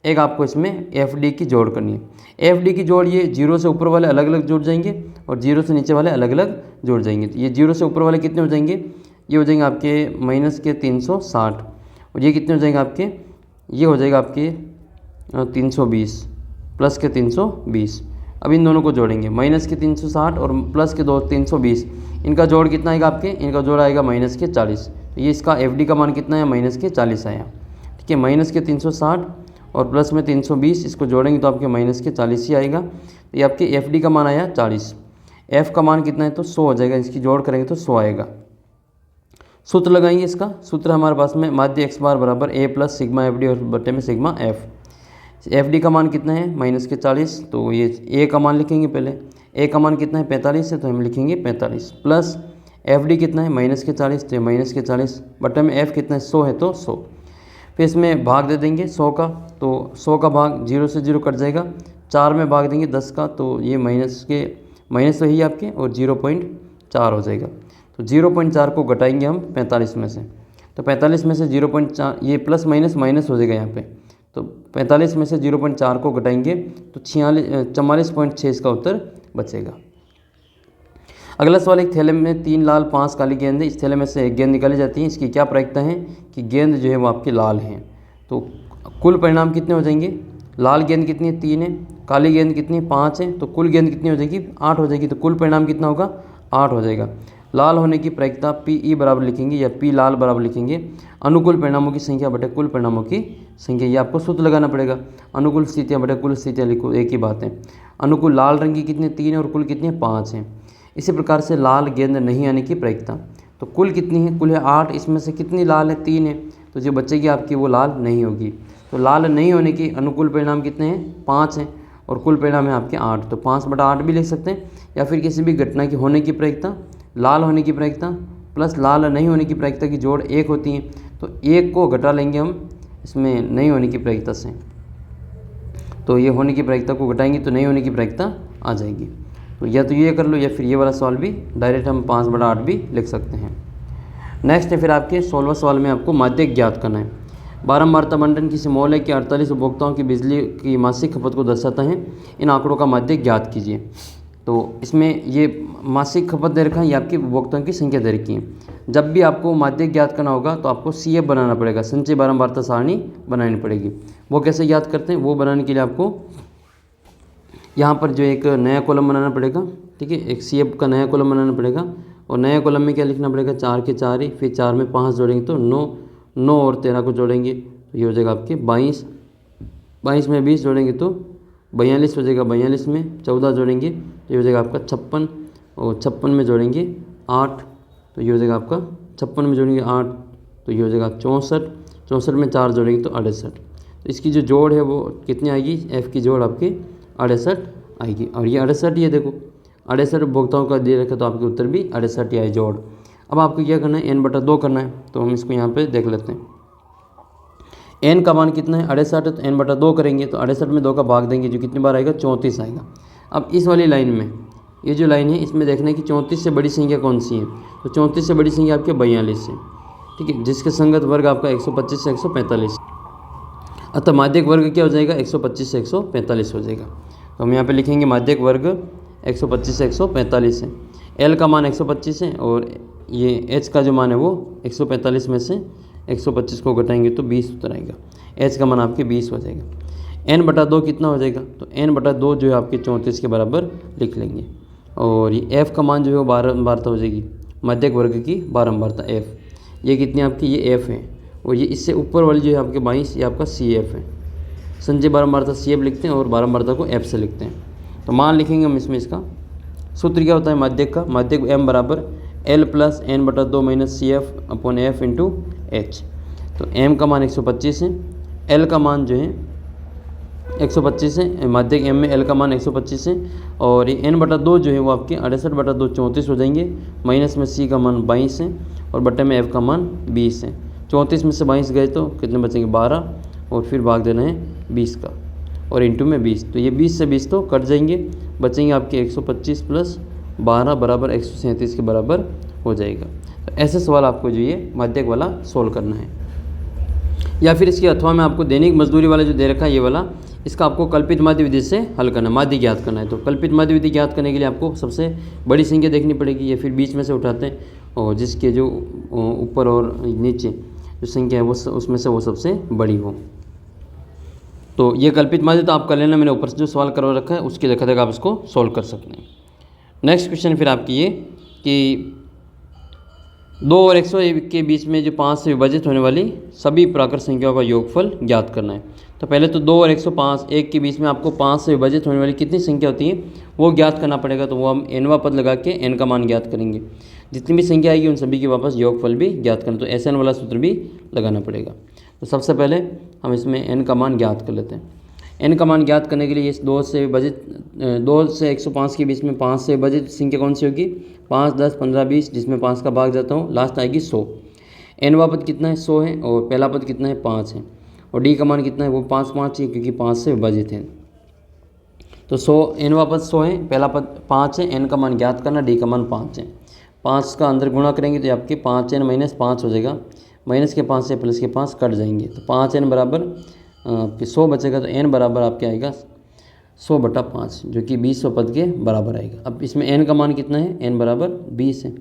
एक आपको इसमें FD की जोड़ करनी है। FD की जोड़ ये 0 से ऊपर वाले अलग अलग जुड़ जाएंगे और 0 से नीचे वाले अलग अलग जुड़ जाएंगे। तो ये 0 से ऊपर वाले कितने हो जाएंगे, ये हो जाएंगे आपके माइनस के 360 और ये कितने हो जाएंगे आपके, ये हो जाएगा आपके 320 प्लस के 320। अब इन दोनों को जोड़ेंगे, माइनस के 360 और प्लस के 320, इनका जोड़ कितना आएगा आपके, इनका जोड़ आएगा माइनस के 40। तो ये इसका FD का मान कितना है, माइनस के 40 आया। ठीक है, माइनस के 360 और प्लस में 320, इसको जोड़ेंगे तो आपके माइनस के 40 ही आएगा। तो ये आपके FD का मान आया 40। F का मान कितना है तो 100 हो जाएगा, इसकी जोड़ करेंगे तो 100 आएगा। सूत्र लगाएंगे। इसका सूत्र हमारे पास में माध्य एक्स बार बराबर ए प्लस सिग्मा एफ डी और बटे में सिग्मा एफ डी का मान कितना है -40, तो ये ए का मान लिखेंगे पहले। ए का मान कितना है 45 है, तो हम लिखेंगे 45 प्लस एफ डी कितना है -40, तो -40 बटे में एफ कितना है 100 है, तो 100। फिर इसमें भाग दे देंगे 100 का, तो 100 का भाग 0 से 0 कट जाएगा। 4 में भाग देंगे 10 का, तो ये माइनस तो ही आपके और 0.4 हो जाएगा। तो 0.4 को घटाएंगे हम 45 में से, तो 45 में से 0.4, ये प्लस माइनस माइनस हो जाएगा यहाँ पे, तो 45 में से 0.4 को घटाएंगे तो 44.6 इसका उत्तर बचेगा। अगला सवाल, एक थैले में 3 लाल 5 काली गेंद है, इस थैले में से एक गेंद निकाली जाती है, इसकी क्या प्रायिकता है कि गेंद जो है वो आपकी लाल है। तो कुल परिणाम कितने हो जाएंगे, लाल गेंद कितनी है 3 है, काली गेंद कितनी है 5 है, तो कुल गेंद कितनी हो जाएगी 8 हो जाएगी। तो कुल परिणाम कितना होगा 8 हो जाएगा। लाल होने की प्रायिकता पी ई बराबर लिखेंगे या पी लाल बराबर लिखेंगे अनुकूल परिणामों की संख्या बटे कुल परिणामों की संख्या। ये आपको सूत्र लगाना पड़ेगा, अनुकूल स्थितियाँ बटे कुल स्थितियाँ लिखो, एक ही बात है। अनुकूल लाल रंग की कितनी 3 है और कुल कितनी है 5 है। इसी प्रकार से लाल गेंद नहीं आने की प्रायिकता, तो कुल कितनी है, कुल है 8, इसमें से कितनी लाल है 3 है, तो जो बचेगी आपकी वो लाल नहीं होगी। तो लाल नहीं होने की अनुकूल परिणाम कितने हैं 5 हैं और कुल परिणाम है आपके 8, तो 5/8 भी लिख सकते हैं। या फिर किसी भी घटना की होने की प्रायिकता, लाल होने की प्रायिकता प्लस लाल नहीं होने की प्रायिकता की जोड़ 1 होती है, तो 1 को घटा लेंगे हम इसमें नहीं होने की प्रायिकता से, तो ये होने की प्रायिकता को घटाएंगे तो नहीं होने की प्रायिकता आ जाएगी। तो या तो ये कर लो या फिर ये वाला सवाल भी डायरेक्ट हम 5/8 भी लिख सकते हैं। नेक्स्ट है फिर आपके 16वां सवाल में आपको माध्यक ज्ञात करना है। बारंबारता मंडन किसी मॉल है कि 48 उपभोक्ताओं की बिजली की मासिक खपत को दर्शाता है, इन आंकड़ों का माध्यक ज्ञात कीजिए। तो इसमें ये मासिक खपत दे रखा है, ये आपकी उपभोक्ताओं की संख्या दे रखी है। जब भी आपको माध्यक ज्ञात करना होगा तो आपको CF बनाना पड़ेगा, संचय बारंबारता सारणी बनानी पड़ेगी। वो कैसे ज्ञात करते हैं, वो बनाने के लिए आपको यहाँ पर जो एक नया कॉलम बनाना पड़ेगा, ठीक है, एक CF का नया कॉलम बनाना पड़ेगा। और नया कॉलम में क्या लिखना पड़ेगा 4 के 4 ही, फिर 4 में 5 जोड़ेंगे तो 9 और 13 को जोड़ेंगे तो ये हो जाएगा आपके 22 में 20 जोड़ेंगे तो 42 हो जाएगा, 42 में 14 जोड़ेंगे तो ये हो जाएगा आपका 56, और 56 में जोड़ेंगे 8 तो ये हो जाएगा आपका 56 में जोड़ेंगे 8 तो ये हो जाएगा 64, 64 में 4 जोड़ेंगे तो 68। तो इसकी जो जोड़ है वो कितनी आएगी, F की जोड़ आपकी 68 आएगी। और ये 68 ये देखो 68 उपभोक्ताओं का दे रखा, तो आपके उत्तर भी 68 ही आए जोड़। अब आपको क्या करना है n/2 करना है, तो हम इसको यहाँ पे देख लेते हैं। n का मान कितना है 68 है, तो n/2 करेंगे तो 68 में 2 का भाग देंगे, जो कितनी बार आएगा 34 आएगा। अब इस वाली लाइन में ये जो लाइन है इसमें देखना है कि 34 से बड़ी संख्या कौन सी है, तो 34 से बड़ी संख्या आपके 42 है, ठीक है, जिसके संगत वर्ग आपका 125 से 145। अतः माध्यक वर्ग क्या हो जाएगा 125 से 145 हो जाएगा। तो हम यहाँ पे लिखेंगे माध्यक वर्ग 125 से 145 है। L का मान 125 है और ये H का जो मान है वो 145 में से 125 को घटाएंगे तो 20 उत्तर आएगा। H का मान आपके 20 हो जाएगा। n/2 कितना हो जाएगा, तो n/2 जो है आपके 34 के बराबर लिख लेंगे। और ये F का मान जो है वो बारंबारता हो जाएगी, माध्यक वर्ग की बारंबारता F, ये कितनी आपकी ये F है। और ये इससे ऊपर वाली जो है आपके 22 ये आपका CF है। संचय बारंबारता CF लिखते हैं और बारंबारता को F से लिखते हैं। तो मान लिखेंगे हम इसमें, इसका सूत्र क्या होता है माध्यक का, माध्यक M बराबर L plus n/2 minus CF/F into H। तो M का मान 125 है, L का मान जो है 125 है, माध्यक M में L का मान 125 है। और ये n/2 जो है वो आपके 68/2 34 हो जाएंगे, माइनस में C का मान 22 है और बटे में F का मान 20 है। 34 में से 22 गए तो कितने बचेंगे 12, और फिर भाग देना है 20 का और इंटू में 20, तो ये 20 से 20 तो कट जाएंगे, बचेंगे आपके 125 प्लस 12 बराबर 137 के बराबर हो जाएगा। तो ऐसे सवाल आपको जो ये माध्यक वाला सोल्व करना है। या फिर इसके अथवा में आपको दैनिक मजदूरी वाला जो दे रखा है ये वाला, इसका आपको कल्पित माध्य विधि से हल करना है, माध्य ज्ञात करना है। तो कल्पित माध्य विधि ज्ञात करने के लिए आपको सबसे बड़ी संख्या देखनी पड़ेगी, या फिर बीच में से उठाते हैं और जिसके जो ऊपर और नीचे जो संख्या है वो उसमें से वो सबसे बड़ी हो। तो ये कल्पित माध्य तो आप कर लेना, मैंने ऊपर से जो सवाल करवा रखा है उसके देखा देखा आप इसको सॉल्व कर सकते हैं। नेक्स्ट क्वेश्चन फिर आपकी ये कि 2 और 101 के बीच में जो 5 से विभाजित होने वाली सभी प्राकृत संख्याओं का योगफल ज्ञात करना है। तो पहले तो 2 और 105 एक के बीच में आपको 5 से विभाजित होने वाली कितनी संख्या होती है वो ज्ञात करना पड़ेगा। तो वो हम nवां पद लगा के n का मान ज्ञात करेंगे। जितनी भी संख्या आएगी उन सभी के वापस योगफल भी ज्ञात करना, तो SN वाला सूत्र भी लगाना पड़ेगा। तो सबसे पहले हम इसमें n का मान ज्ञात कर लेते हैं। n का मान ज्ञात करने के लिए इस 2 से 105 के बीच में 5 से विभाजित संख्या कौन सी होगी? 5, 10, 15, 20, जिसमें 5 का भाग जाता हूँ, लास्ट आएगी 100। nवां पद कितना है? 100 है, और पहला पद कितना है? 5 है, और d का मान कितना है? वो 5, 5 है, क्योंकि 5 से विभाजित है। तो 100 nवां पद 100 है, पहला पद 5 है, n का मान ज्ञात करना, d का मान 5 है। 5 का अंदर गुणा करेंगे तो आपके 5n माइनस 5 हो जाएगा, माइनस के 5 से प्लस के 5 कट जाएंगे, तो 5n बराबर 100 बचेगा। तो n बराबर आपके आएगा 100/5, जो कि 20वें पद के बराबर आएगा। अब इसमें n का मान कितना है? n बराबर 20 है।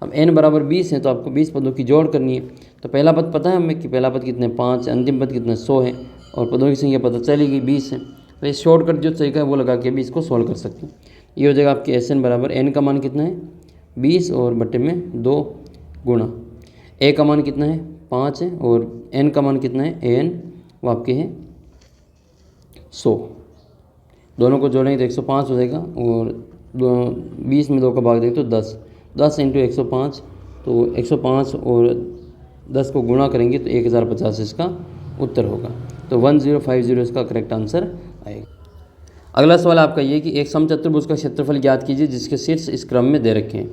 अब n बराबर 20 है तो आपको 20 पदों की जोड़ करनी है। तो पहला पद पता है हमें कि पहला पद कितना है? 5 है, अंतिम पद कितना है? 100 है, और पदों की संख्या पता चलेगी 20 है। तो ये शॉर्टकट जो तरीका है वो लगा के भी इसको सॉल्व कर सकते हैं। ये हो जाएगा आपके SN बराबर n का मान कितना है? 20 और बटे में 2 गुणा a का मान कितना है? 5 है, और n का मान कितना है? an वो आपके हैं 100। दोनों को जोड़ेंगे तो 105 हो जाएगा, और 20 में 2 का भाग देंगे तो 10 इंटू 105, तो 105 और 10 को गुणा करेंगे तो 1050 इसका उत्तर होगा। तो 1050 इसका करेक्ट आंसर आएगा। अगला सवाल आपका ये कि एक समचतुर्भुज का क्षेत्रफल ज्ञात कीजिए जिसके शीर्ष इस क्रम में दे रखे हैं।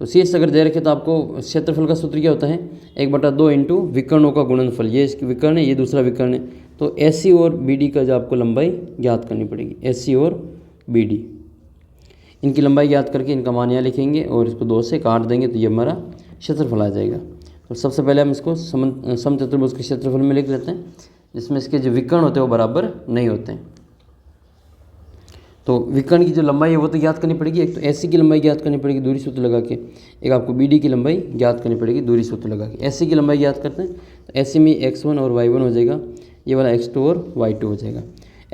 तो शीर्ष अगर दे रखे तो आपको क्षेत्रफल का सूत्र क्या होता है? 1/2 इंटू विकर्णों का गुणनफल। ये इसकी विकर्ण है, ये दूसरा विकर्ण है, तो AC और BD का जो आपको लंबाई ज्ञात करनी पड़ेगी। AC और BD, इनकी लंबाई ज्ञात करके इनका मान यहाँ लिखेंगे और इसको 2 से काट देंगे तो ये हमारा क्षेत्रफल आ जाएगा। तो सबसे पहले हम इसको समचतुर्भुज के क्षेत्रफल में लिख लेते हैं, जिसमें इसके जो विकर्ण होते हैं वो बराबर नहीं होते हैं। तो विकर्ण की जो लंबाई है वो तो ज्ञात करनी पड़ेगी। एक तो AC की लंबाई ज्ञात करनी पड़ेगी दूरी सूत्र लगा के, एक आपको BD की लंबाई ज्ञात करनी पड़ेगी दूरी सूत्र लगा के। AC की लंबाई ज्ञात करते हैं तो AC में x1 और y1 हो जाएगा, ये वाला x2 और y2 हो जाएगा।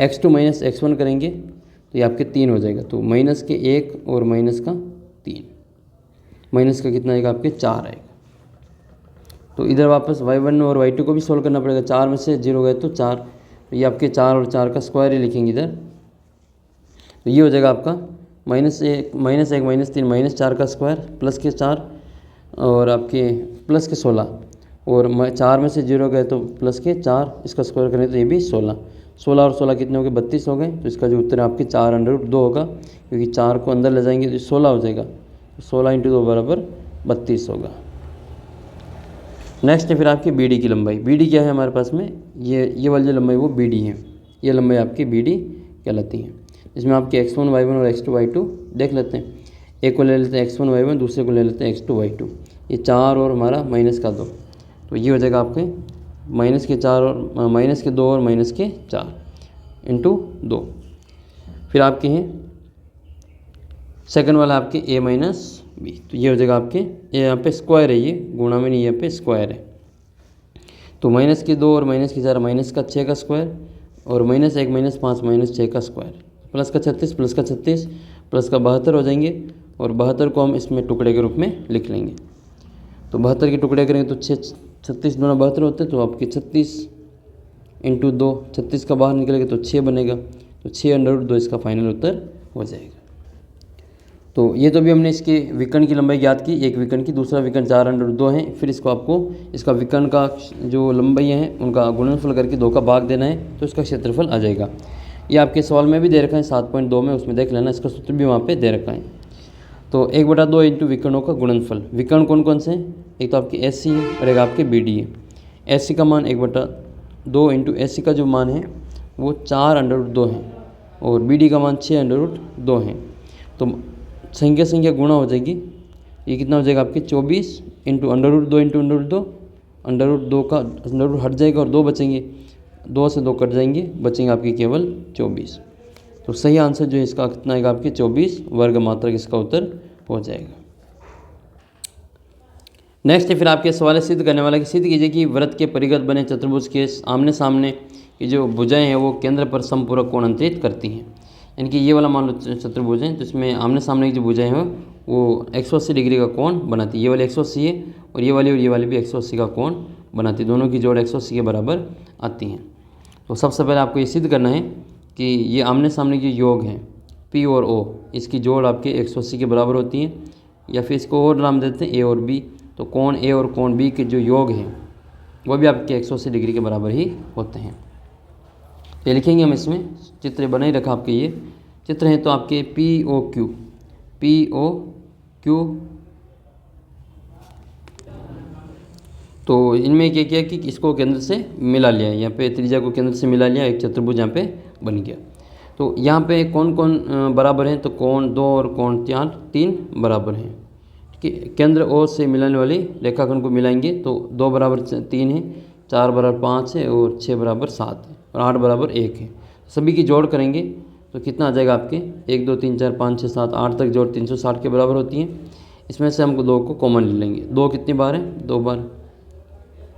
x2 माइनस x1 करेंगे तो ये आपके 3 हो जाएगा, तो माइनस के 1 और माइनस का 3, माइनस का कितना आएगा? आपके 4 आएगा। तो इधर वापस y1 और y2 को भी सोल्व करना पड़ेगा। 4 में से 0 गए तो 4, तो ये आपके 4 और 4 का स्क्वायर ही लिखेंगे इधर, तो ये हो जाएगा आपका -1 -3 -4 का स्क्वायर प्लस के 4 और आपके प्लस के 16, और 4 में से 0 गए तो प्लस के 4, इसका स्क्वायर करें तो ये भी 16 और 16 कितने हो गए? 32 हो गए। तो इसका जो उत्तर है आपके 4√2 होगा, क्योंकि 4 को अंदर ले जाएंगे तो 16 हो जाएगा, तो 16 × 2 बराबर 32 होगा। नेक्स्ट है फिर आपकी BD की लंबाई। BD क्या है हमारे पास में? ये वाली जो लंबाई वो BD है, ये लंबाई आपकी BD कहलाती है। इसमें आपके x1 y1 और x2 y2 देख लेते हैं। एक को ले लेते हैं x1 y1, दूसरे को ले लेते हैं x2 y2। ये 4 और हमारा माइनस का 2, तो ये हो जाएगा आपके माइनस के 2 और माइनस के 4 इंटू 2। फिर आपके हैं सेकंड वाला आपके a माइनस b, तो ये हो जाएगा आपके, ये यहाँ पे स्क्वायर है, ये गुणा में नहीं, यहाँ पे स्क्वायर है। तो माइनस के 2 और माइनस के 4, माइनस का 6 का स्क्वायर, और -1 -5 -6 का स्क्वायर, प्लस का 36 प्लस का 36 प्लस का 72 हो जाएंगे, और 72 को हम इसमें टुकड़े के रूप में लिख लेंगे। तो 72 के टुकड़े करेंगे तो 36 दूना 72 होते हैं, तो आपके 36 इंटू 2, 36 का बाहर निकलेगा तो 6 बनेगा, तो 6√2 इसका फाइनल उत्तर हो जाएगा। तो ये तो भी हमने इसके विकर्ण की लंबाई ज्ञात की, एक विकर्ण की, दूसरा विकर्ण 4√2 है। फिर इसको आपको इसका विकर्ण का जो लंबाई है उनका गुणनफल करके 2 का भाग देना है, तो इसका क्षेत्रफल आ जाएगा। ये आपके सवाल में भी दे रखा है 7.2 में, उसमें देख लेना, इसका सूत्र भी वहाँ पे दे रखा है। तो 1/2 इंटू विकर्णों का गुणनफल। विकर्ण कौन कौन से हैं? एक तो आपके SC है और एक आपके BD है। SC का मान 1/2 इंटू SC का जो मान है वो 4√2 है, और BD का मान 6√2 है। तो संख्या गुणा हो जाएगी, ये कितना हो जाएगा आपके 24 इंटू √2 इंटू √2 का √ हट जाएगा और 2 बचेंगे, 2 से 2 कट जाएंगे, बचेंगे आपके केवल 24। तो सही आंसर जो है इसका कितना आएगा? आपके 24 वर्ग मात्रक इसका उत्तर हो जाएगा। नेक्स्ट है फिर आपके सवाल सिद्ध करने वाला कि सिद्ध कीजिए कि वृत्त के परिगत बने चतुर्भुज के आमने सामने की जो भुजाएं हैं वो केंद्र पर समपूरक कोण अंतरित करती हैं। यानी कि ये वाला मान लो चतुर्भुज है, तो इसमें आमने सामने की जो भुजाएं हैं वो 180 डिग्री का कोण बनाती है। ये वाली 180 है और ये वाली भी 180 का कोण बनाती है, दोनों की जोड़ 180 के बराबर आती हैं। तो सबसे पहले आपको ये सिद्ध करना है कि ये आमने सामने के योग हैं P और O, इसकी जोड़ आपके 180 के बराबर होती है, या फिर इसको और नाम देते हैं A और B। तो कोण A और कोण B के जो योग हैं वो भी आपके 180 डिग्री के बराबर ही होते हैं। ये लिखेंगे हम, इसमें चित्र बना ही रखा आपके, ये चित्र हैं तो आपके POQ तो इनमें क्या किया कि इसको केंद्र से मिला लिया, यहाँ पे त्रिज्या को केंद्र से मिला लिया, एक चतुर्भुज यहाँ पे बन गया। तो यहाँ पे कौन कौन बराबर हैं, तो कोण 2 और कोण 3 बराबर हैं। ठीक है, केंद्र O से मिलाने वाली रेखाखंड को मिलाएंगे तो 2 बराबर 3 है, 4 बराबर 5 है और 6 बराबर 7 है और 8 बराबर 1 है। सभी की जोड़ करेंगे तो कितना आ जाएगा आपके 1 2 3 4 5 6 7 8 तक जोड़ 360 के बराबर होती है। इसमें से हमको 2 को कॉमन ले लेंगे। 2 कितनी बार है, 2 बार।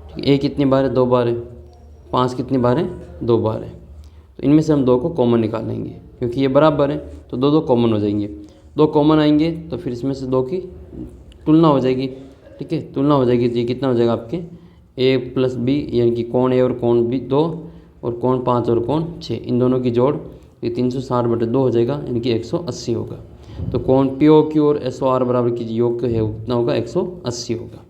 ठीक है, 1 कितनी बार है, 2 बार है। 5 कितनी बार है, 2 बार है। तो इनमें से हम 2 को कॉमन निकाल लेंगे, क्योंकि ये बराबर है तो 2 कॉमन हो जाएंगे। 2 कॉमन आएंगे तो फिर इसमें से 2 की तुलना हो जाएगी। ठीक है, तुलना हो जाएगी तो ये कितना हो जाएगा आपके A + B, यानी कि कोण A और कोण B 2 और कोण 5 और कोण 6, इन दोनों की जोड़ ये 360/2 हो जाएगा, यानी कि 180 होगा। तो कोण POQ और SOR बराबर की योग है कितना होगा, 180 होगा।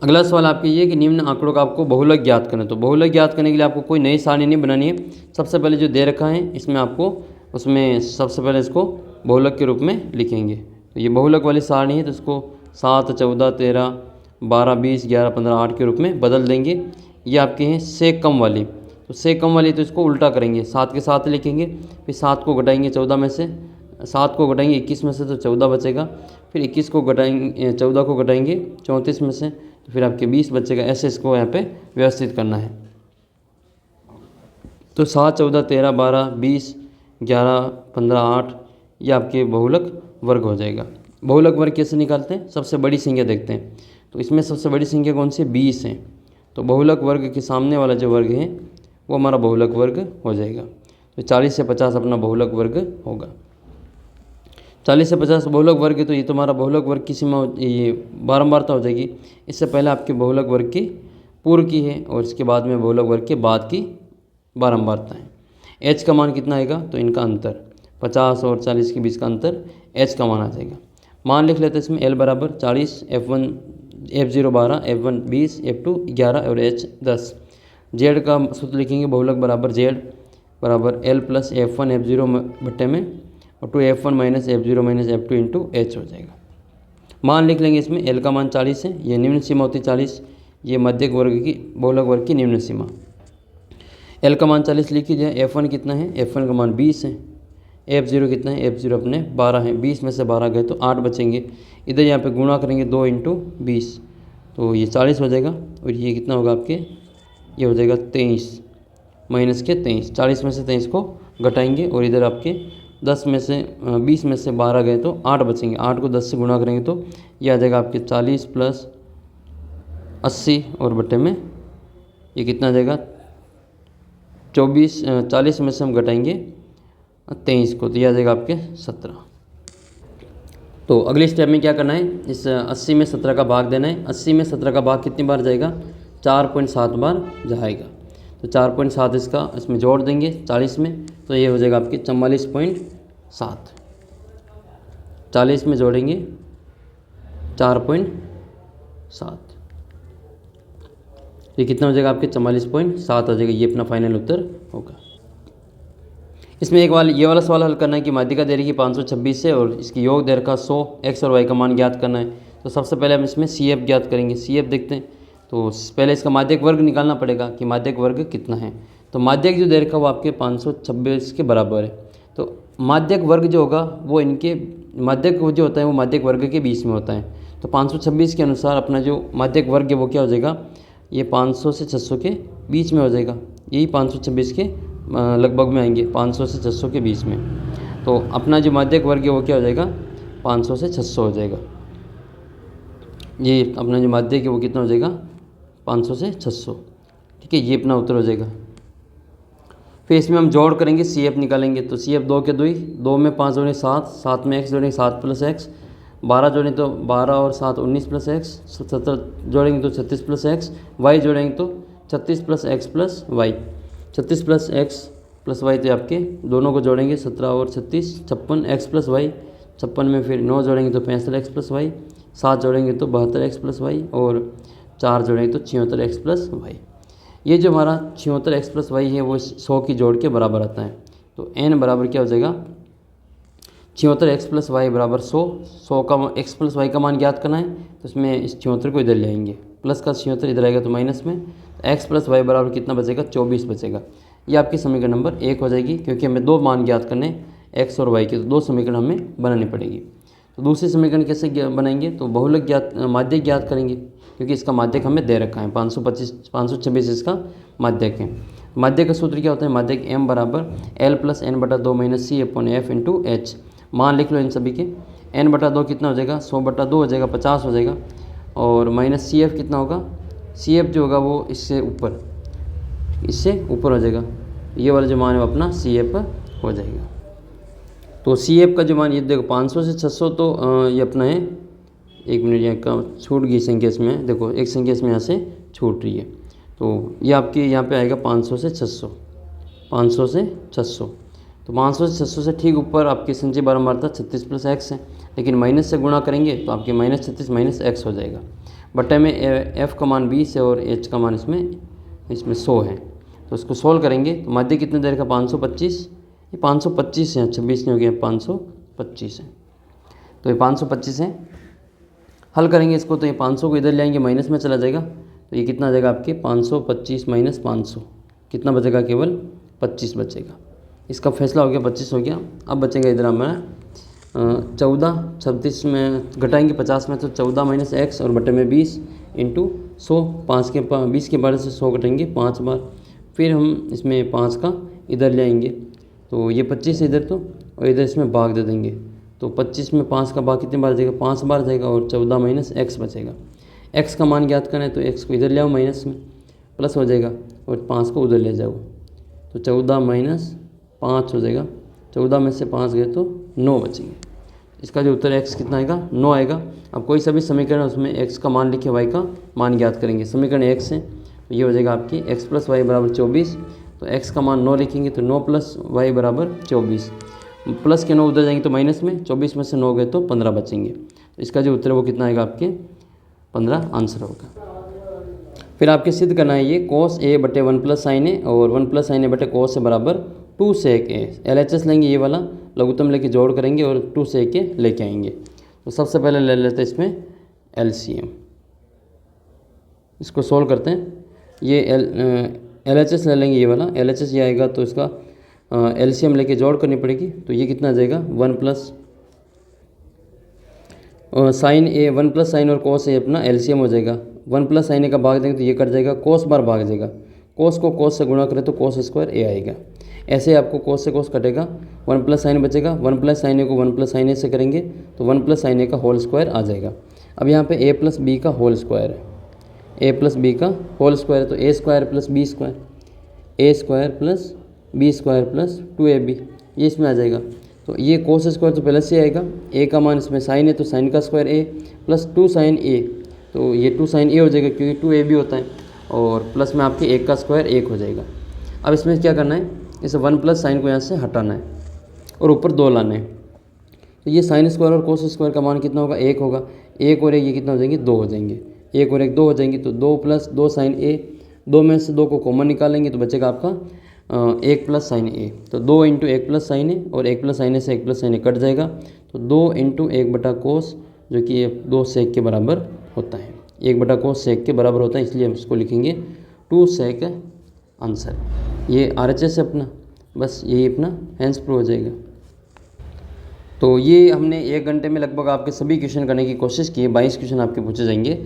अगला सवाल आपके ये कि निम्न आंकड़ों का आपको बहुलक ज्ञात करना है। तो बहुलक ज्ञात करने के लिए आपको कोई नई सारणी नहीं बनानी है। सबसे पहले जो दे रखा है इसमें आपको उसमें सबसे पहले इसको बहुलक के रूप में लिखेंगे। तो ये बहुलक वाली सारणी है तो इसको 7 14 13 12 20 11 15 8 के रूप में बदल देंगे। ये आपके हैं से कम वाली, तो से कम वाली तो इसको उल्टा करेंगे, 7 के साथ लिखेंगे, फिर 7 को घटाएंगे 14 में से, 7 को घटाएंगे 21 में से तो 14 बचेगा, फिर 21 को घटाएंगे 14 को घटाएंगे 34 में से तो फिर आपके 20 बचेगा। ऐसे इसको यहाँ पे व्यवस्थित करना है। तो 7 14 13 12 20 11 15 8 ये आपके बहुलक वर्ग हो जाएगा। बहुलक वर्ग कैसे निकालते हैं, सबसे बड़ी संख्या देखते हैं। तो इसमें सबसे बड़ी संख्या कौन सी, 20 है। तो बहुलक वर्ग के सामने वाला जो वर्ग है वो हमारा बहुलक वर्ग हो जाएगा। तो 40 से 50 अपना बहुलक वर्ग होगा। 40 से 50 बहुलक वर्ग है तो ये तुम्हारा बहुलक वर्ग की सीमा, ये बारंबारता हो जाएगी। इससे पहले आपके बहुलक वर्ग की पूर्व की है और इसके बाद में बहुलक वर्ग के बाद की बारंबारता है। h का मान कितना आएगा, तो इनका अंतर 50 और 40 के बीच का अंतर h का मान आ जाएगा। मान लिख लेते हैं इसमें l बराबर 40, F1 F0 12, F1 20, F2 11 और h 10। z का सूत्र लिखेंगे बहुलक बराबर z बराबर l + F1 F0 बट्टे में और 2F1 - F0 - F2 into h हो जाएगा। मान लिख लेंगे इसमें l का मान 40 है, ये निम्न सीमा होती है 40, ये मध्यक वर्ग की बहुलक वर्ग की निम्न सीमा। l का मान 40 लिखी जाए। F1 कितना है, F1 का मान 20 है। F0 कितना है, F0 अपने 12 है। 20 में से 12 गए तो 8 बचेंगे। इधर यहाँ पे गुणा करेंगे 2 × 20 तो ये 40 हो जाएगा और ये कितना होगा आपके, ये हो जाएगा 23 माइनस के 23। 40 में से 23 को घटाएंगे और इधर आपके 10 में से 20 में से 12 गए तो 8 बचेंगे। 8 को 10 से गुणा करेंगे तो ये आ जाएगा आपके 40 + 80 और बट्टे में ये कितना आ जाएगा 24। 40 में से हम घटाएंगे 23 को तो ये आ जाएगा आपके 17। तो अगले स्टेप में क्या करना है, इस 80 में 17 का भाग देना है। 80 में 17 का भाग कितनी बार जाएगा, 4.7 बार जाएगा। तो 4.7 इसमें जोड़ देंगे 40 में तो ये हो जाएगा आपके 44.7। 40 में जोड़ेंगे 4.7, ये कितना हो जाएगा आपके 44.7 हो जाएगा। ये अपना फाइनल उत्तर होगा। इसमें एक ये वाला सवाल हल करना है कि माध्यिका दे रखी 526 से और इसकी योग दे रखा 100, x और y का मान ज्ञात करना है। तो सबसे पहले हम इसमें CF ज्ञात करेंगे। CF देखते हैं तो पहले इसका माध्यक वर्ग निकालना पड़ेगा कि माध्यक वर्ग कितना है। तो माध्यक जो दे रखा वो आपके 526 के बराबर है। तो माध्यक वर्ग जो होगा वो इनके माध्यक जो होता है वो माध्यक वर्ग के बीच में होता है। तो 526 के अनुसार अपना जो माध्यक वर्ग है वो क्या हो जाएगा, ये 500 से 600 के बीच में हो जाएगा। यही 526 के लगभग में आएंगे, 500 से 600 के बीच में। तो अपना जो माध्यक वर्ग है वो क्या हो जाएगा, 500 से 600 हो जाएगा। ये अपना जो माध्यक है वो कितना हो जाएगा, 500 से 600। ठीक है, ये अपना उत्तर हो जाएगा। फिर इसमें हम जोड़ करेंगे, CF निकालेंगे। तो CF 2 के 2, 2 में 5 जोड़े 7, 7 में x जोड़ेंगे 7 + x, 12 जोड़ेंगे तो 12 और 7 19 + x, 17 जोड़ेंगे तो 36 + x, y जोड़ेंगे तो 36 plus x plus y, 36 plus x plus y तो आपके दोनों को जोड़ेंगे 17 और 36 56 एक्स प्लस वाई, 56 में फिर 9 जोड़ेंगे तो 65 एक्स प्लस वाई, 7 जोड़ेंगे तो 72 एक्स प्लस वाई और 4 जोड़ेंगे तो 76 एक्स प्लस वाई। ये जो हमारा 76 एक्स प्लस वाई है वो 100 की जोड़ के बराबर आता है। तो n बराबर क्या हो जाएगा 76 एक्स प्लस वाई बराबर 100 का एक्स प्लस वाई का मान ज्ञात करना है तो इसमें इस 76 को इधर ले आएंगे, प्लस का 76 इधर आएगा तो माइनस में, तो एक्स प्लस वाई बराबर कितना बचेगा 24 बचेगा। ये आपकी समीकरण नंबर 1 हो जाएगी, क्योंकि हमें 2 मान ज्ञात करने एक्स और वाई के, तो 2 समीकरण हमें बनानी पड़ेगी। तो दूसरी समीकरण कैसे बनाएंगे, तो बहुलक ज्ञात माध्यक ज्ञात करेंगे, क्योंकि इसका माध्यक हमें दे रखा है 526 इसका माध्यक है। माध्यक का सूत्र क्या होता है, माध्यक m बराबर l प्लस n बटा 2 माइनस सी अपॉन एफ इंटू एच। मान लिख लो इन सभी के, n बटा 2 कितना हो जाएगा 100 बटा 2 हो जाएगा 50 हो जाएगा, और माइनस सी एफ कितना होगा, सी एफ जो होगा वो इससे ऊपर हो जाएगा, ये वाला जो मान है वो अपना सी एफ हो जाएगा। तो सी एफ का जो मान ये देखो 500 से 600 तो ये अपना है, 1 मिनट यहाँ का छूट गई संख्या इसमें, देखो एक संख्या इसमें यहाँ से छूट रही है, तो ये आपके यहाँ पे आएगा 500 से 600, 500 से 600, तो 500 से 600 से ठीक ऊपर आपकी संख्या बारंबारता 36 प्लस एक्स है, लेकिन माइनस से गुणा करेंगे तो आपके -36 माइनस एक्स हो जाएगा। बटे में एफ़ का मान 20 है और एच का मान इसमें 100 है, तो इसको सोल्व करेंगे तो माध्य कितने देर का 525, ये 525 है, 26 नहीं हो गया 525 है, तो ये 525 है। हल करेंगे इसको तो ये 500 को इधर ले आएंगे माइनस में चला जाएगा, तो ये कितना आ जाएगा आपके 525 माइनस 500 कितना बचेगा, केवल 25 बचेगा। इसका फैसला हो गया 25 हो गया। अब बचेगा इधर हमारा 14, 36 में घटाएंगे 50 में तो 14 माइनस एक्स और बटे में 20 इंटू 100, 20 के बारे से 100 घटेंगे 5 बार, फिर हम इसमें 5 का इधर ले आएंगे तो ये 25 इधर तो, और इधर इसमें भाग दे देंगे, तो 25 में 5 का भाग कितने बार जाएगा 5 बार जाएगा, और 14 माइनस एक्स बचेगा। एक्स का मान ज्ञात करना है तो एक्स को इधर ले आओ माइनस में, प्लस हो जाएगा और 5 को उधर ले जाओ, तो 14 माइनस 5 हो जाएगा, 14 में से 5 गए तो 9 बचेंगे। इसका जो उत्तर x कितना आएगा 9 आएगा। अब कोई सभी समीकरण उसमें x का मान लिखे y का मान ज्ञात करेंगे। समीकरण x है तो ये हो जाएगा आपकी x प्लस वाई बराबर 24, तो x का मान 9 लिखेंगे तो 9 प्लस वाई बराबर 24, प्लस के 9 उधर जाएंगे तो माइनस में, 24 में से 9 गए तो 15 बचेंगे। तो इसका जो उत्तर है वो कितना आएगा आपके 15 आंसर होगा। फिर आपके सिद्ध करना है ये cos a बटे 1 प्लस साइन ए और 1 प्लस साइन ए बटे cos ए बराबर 2 sec a। LHS लेंगे ये वाला, लघुत्तम लेके जोड़ करेंगे और 2 sec a लेके आएंगे। तो सबसे पहले ले लेते हैं इसमें LCM, इसको सोल्व करते हैं। ये LHS ले लेंगे ये वाला, LHS ये आएगा तो इसका LCM लेके जोड़ करनी पड़ेगी, तो ये कितना आ जाएगा 1 प्लस साइन ए, 1 प्लस साइन और cos ए अपना LCM हो जाएगा। 1 प्लस साइन ए का भाग देंगे तो ये कट जाएगा, cos बार भाग जाएगा, cos को cos से गुणा करें तो cos स्क्वायर a आएगा। ऐसे आपको cos से cos कटेगा, 1 प्लस साइन बचेगा, 1 प्लस साइन ए को 1 प्लस साइन ए से करेंगे तो 1 प्लस साइन ए का होल स्क्वायर आ जाएगा। अब यहाँ पे a प्लस बी का होल स्क्वायर है, a प्लस बी का होल स्क्वायर, तो a square plus b square, a square plus b square plus 2ab, ये इसमें आ जाएगा। तो ये cos स्क्वायर तो पहले से आएगा, a का मान इसमें साइन है तो साइन का square a plus 2 sine a, तो ये 2 साइन a हो जाएगा क्योंकि 2ab होता है, और प्लस में आपके 1 का स्क्वायर 1 हो जाएगा। अब इसमें क्या करना है, इसे 1 प्लस साइन को यहाँ से हटाना है और ऊपर 2 लाना है, तो ये साइन स्क्वायर और cos स्क्वायर का मान कितना होगा 1 होगा, 1 और 1 ये कितना हो जाएंगे 2 हो जाएंगे, 1 और 1 2 हो जाएंगे, तो 2 प्लस 2 साइन a, 2 में से 2 को कॉमन निकालेंगे तो बचेगा आपका 1 प्लस साइन ए, तो 2 इंटू 1 प्लस साइन ए, और 1 प्लस साइन ए से 1 प्लस साइन ए कट जाएगा, तो 2 इंटू 1 बटा कोस, जो कि 2 सेक के बराबर होता है, 1 बटा कोस सेक के बराबर होता है, इसलिए हम इसको लिखेंगे 2 सेक आंसर। ये RHS है अपना, बस यही अपना हैंस प्रूव हो जाएगा। तो ये हमने 1 घंटे में लगभग आपके सभी क्वेश्चन करने की कोशिश की, 22 क्वेश्चन आपके पूछे जाएंगे।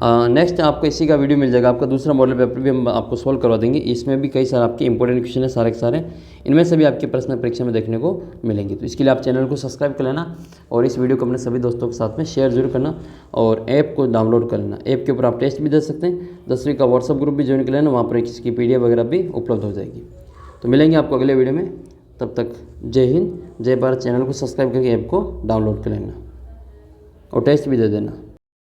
नेक्स्ट आपको इसी का वीडियो मिल जाएगा, आपका दूसरा मॉडल पेपर भी हम आपको सोल्व करवा देंगे। इसमें भी कई सारे आपके इंपॉर्टेंट क्वेश्चन है, सारे के सारे इनमें से भी आपके प्रश्न परीक्षा में देखने को मिलेंगे। तो इसके लिए आप चैनल को सब्सक्राइब कर लेना और इस वीडियो को अपने सभी दोस्तों के साथ में शेयर जरूर करना, और ऐप को डाउनलोड कर लेना। ऐप के ऊपर आप टेस्ट भी दे सकते हैं, 10वीं का व्हाट्सअप ग्रुप भी ज्वाइन कर लेना, वहाँ पर इसकी PDF वगैरह भी उपलब्ध हो जाएगी। तो मिलेंगे आपको अगले वीडियो में, तब तक जय हिंद जय भारत। चैनल को सब्सक्राइब करके ऐप को डाउनलोड कर लेना और टेस्ट भी दे देना।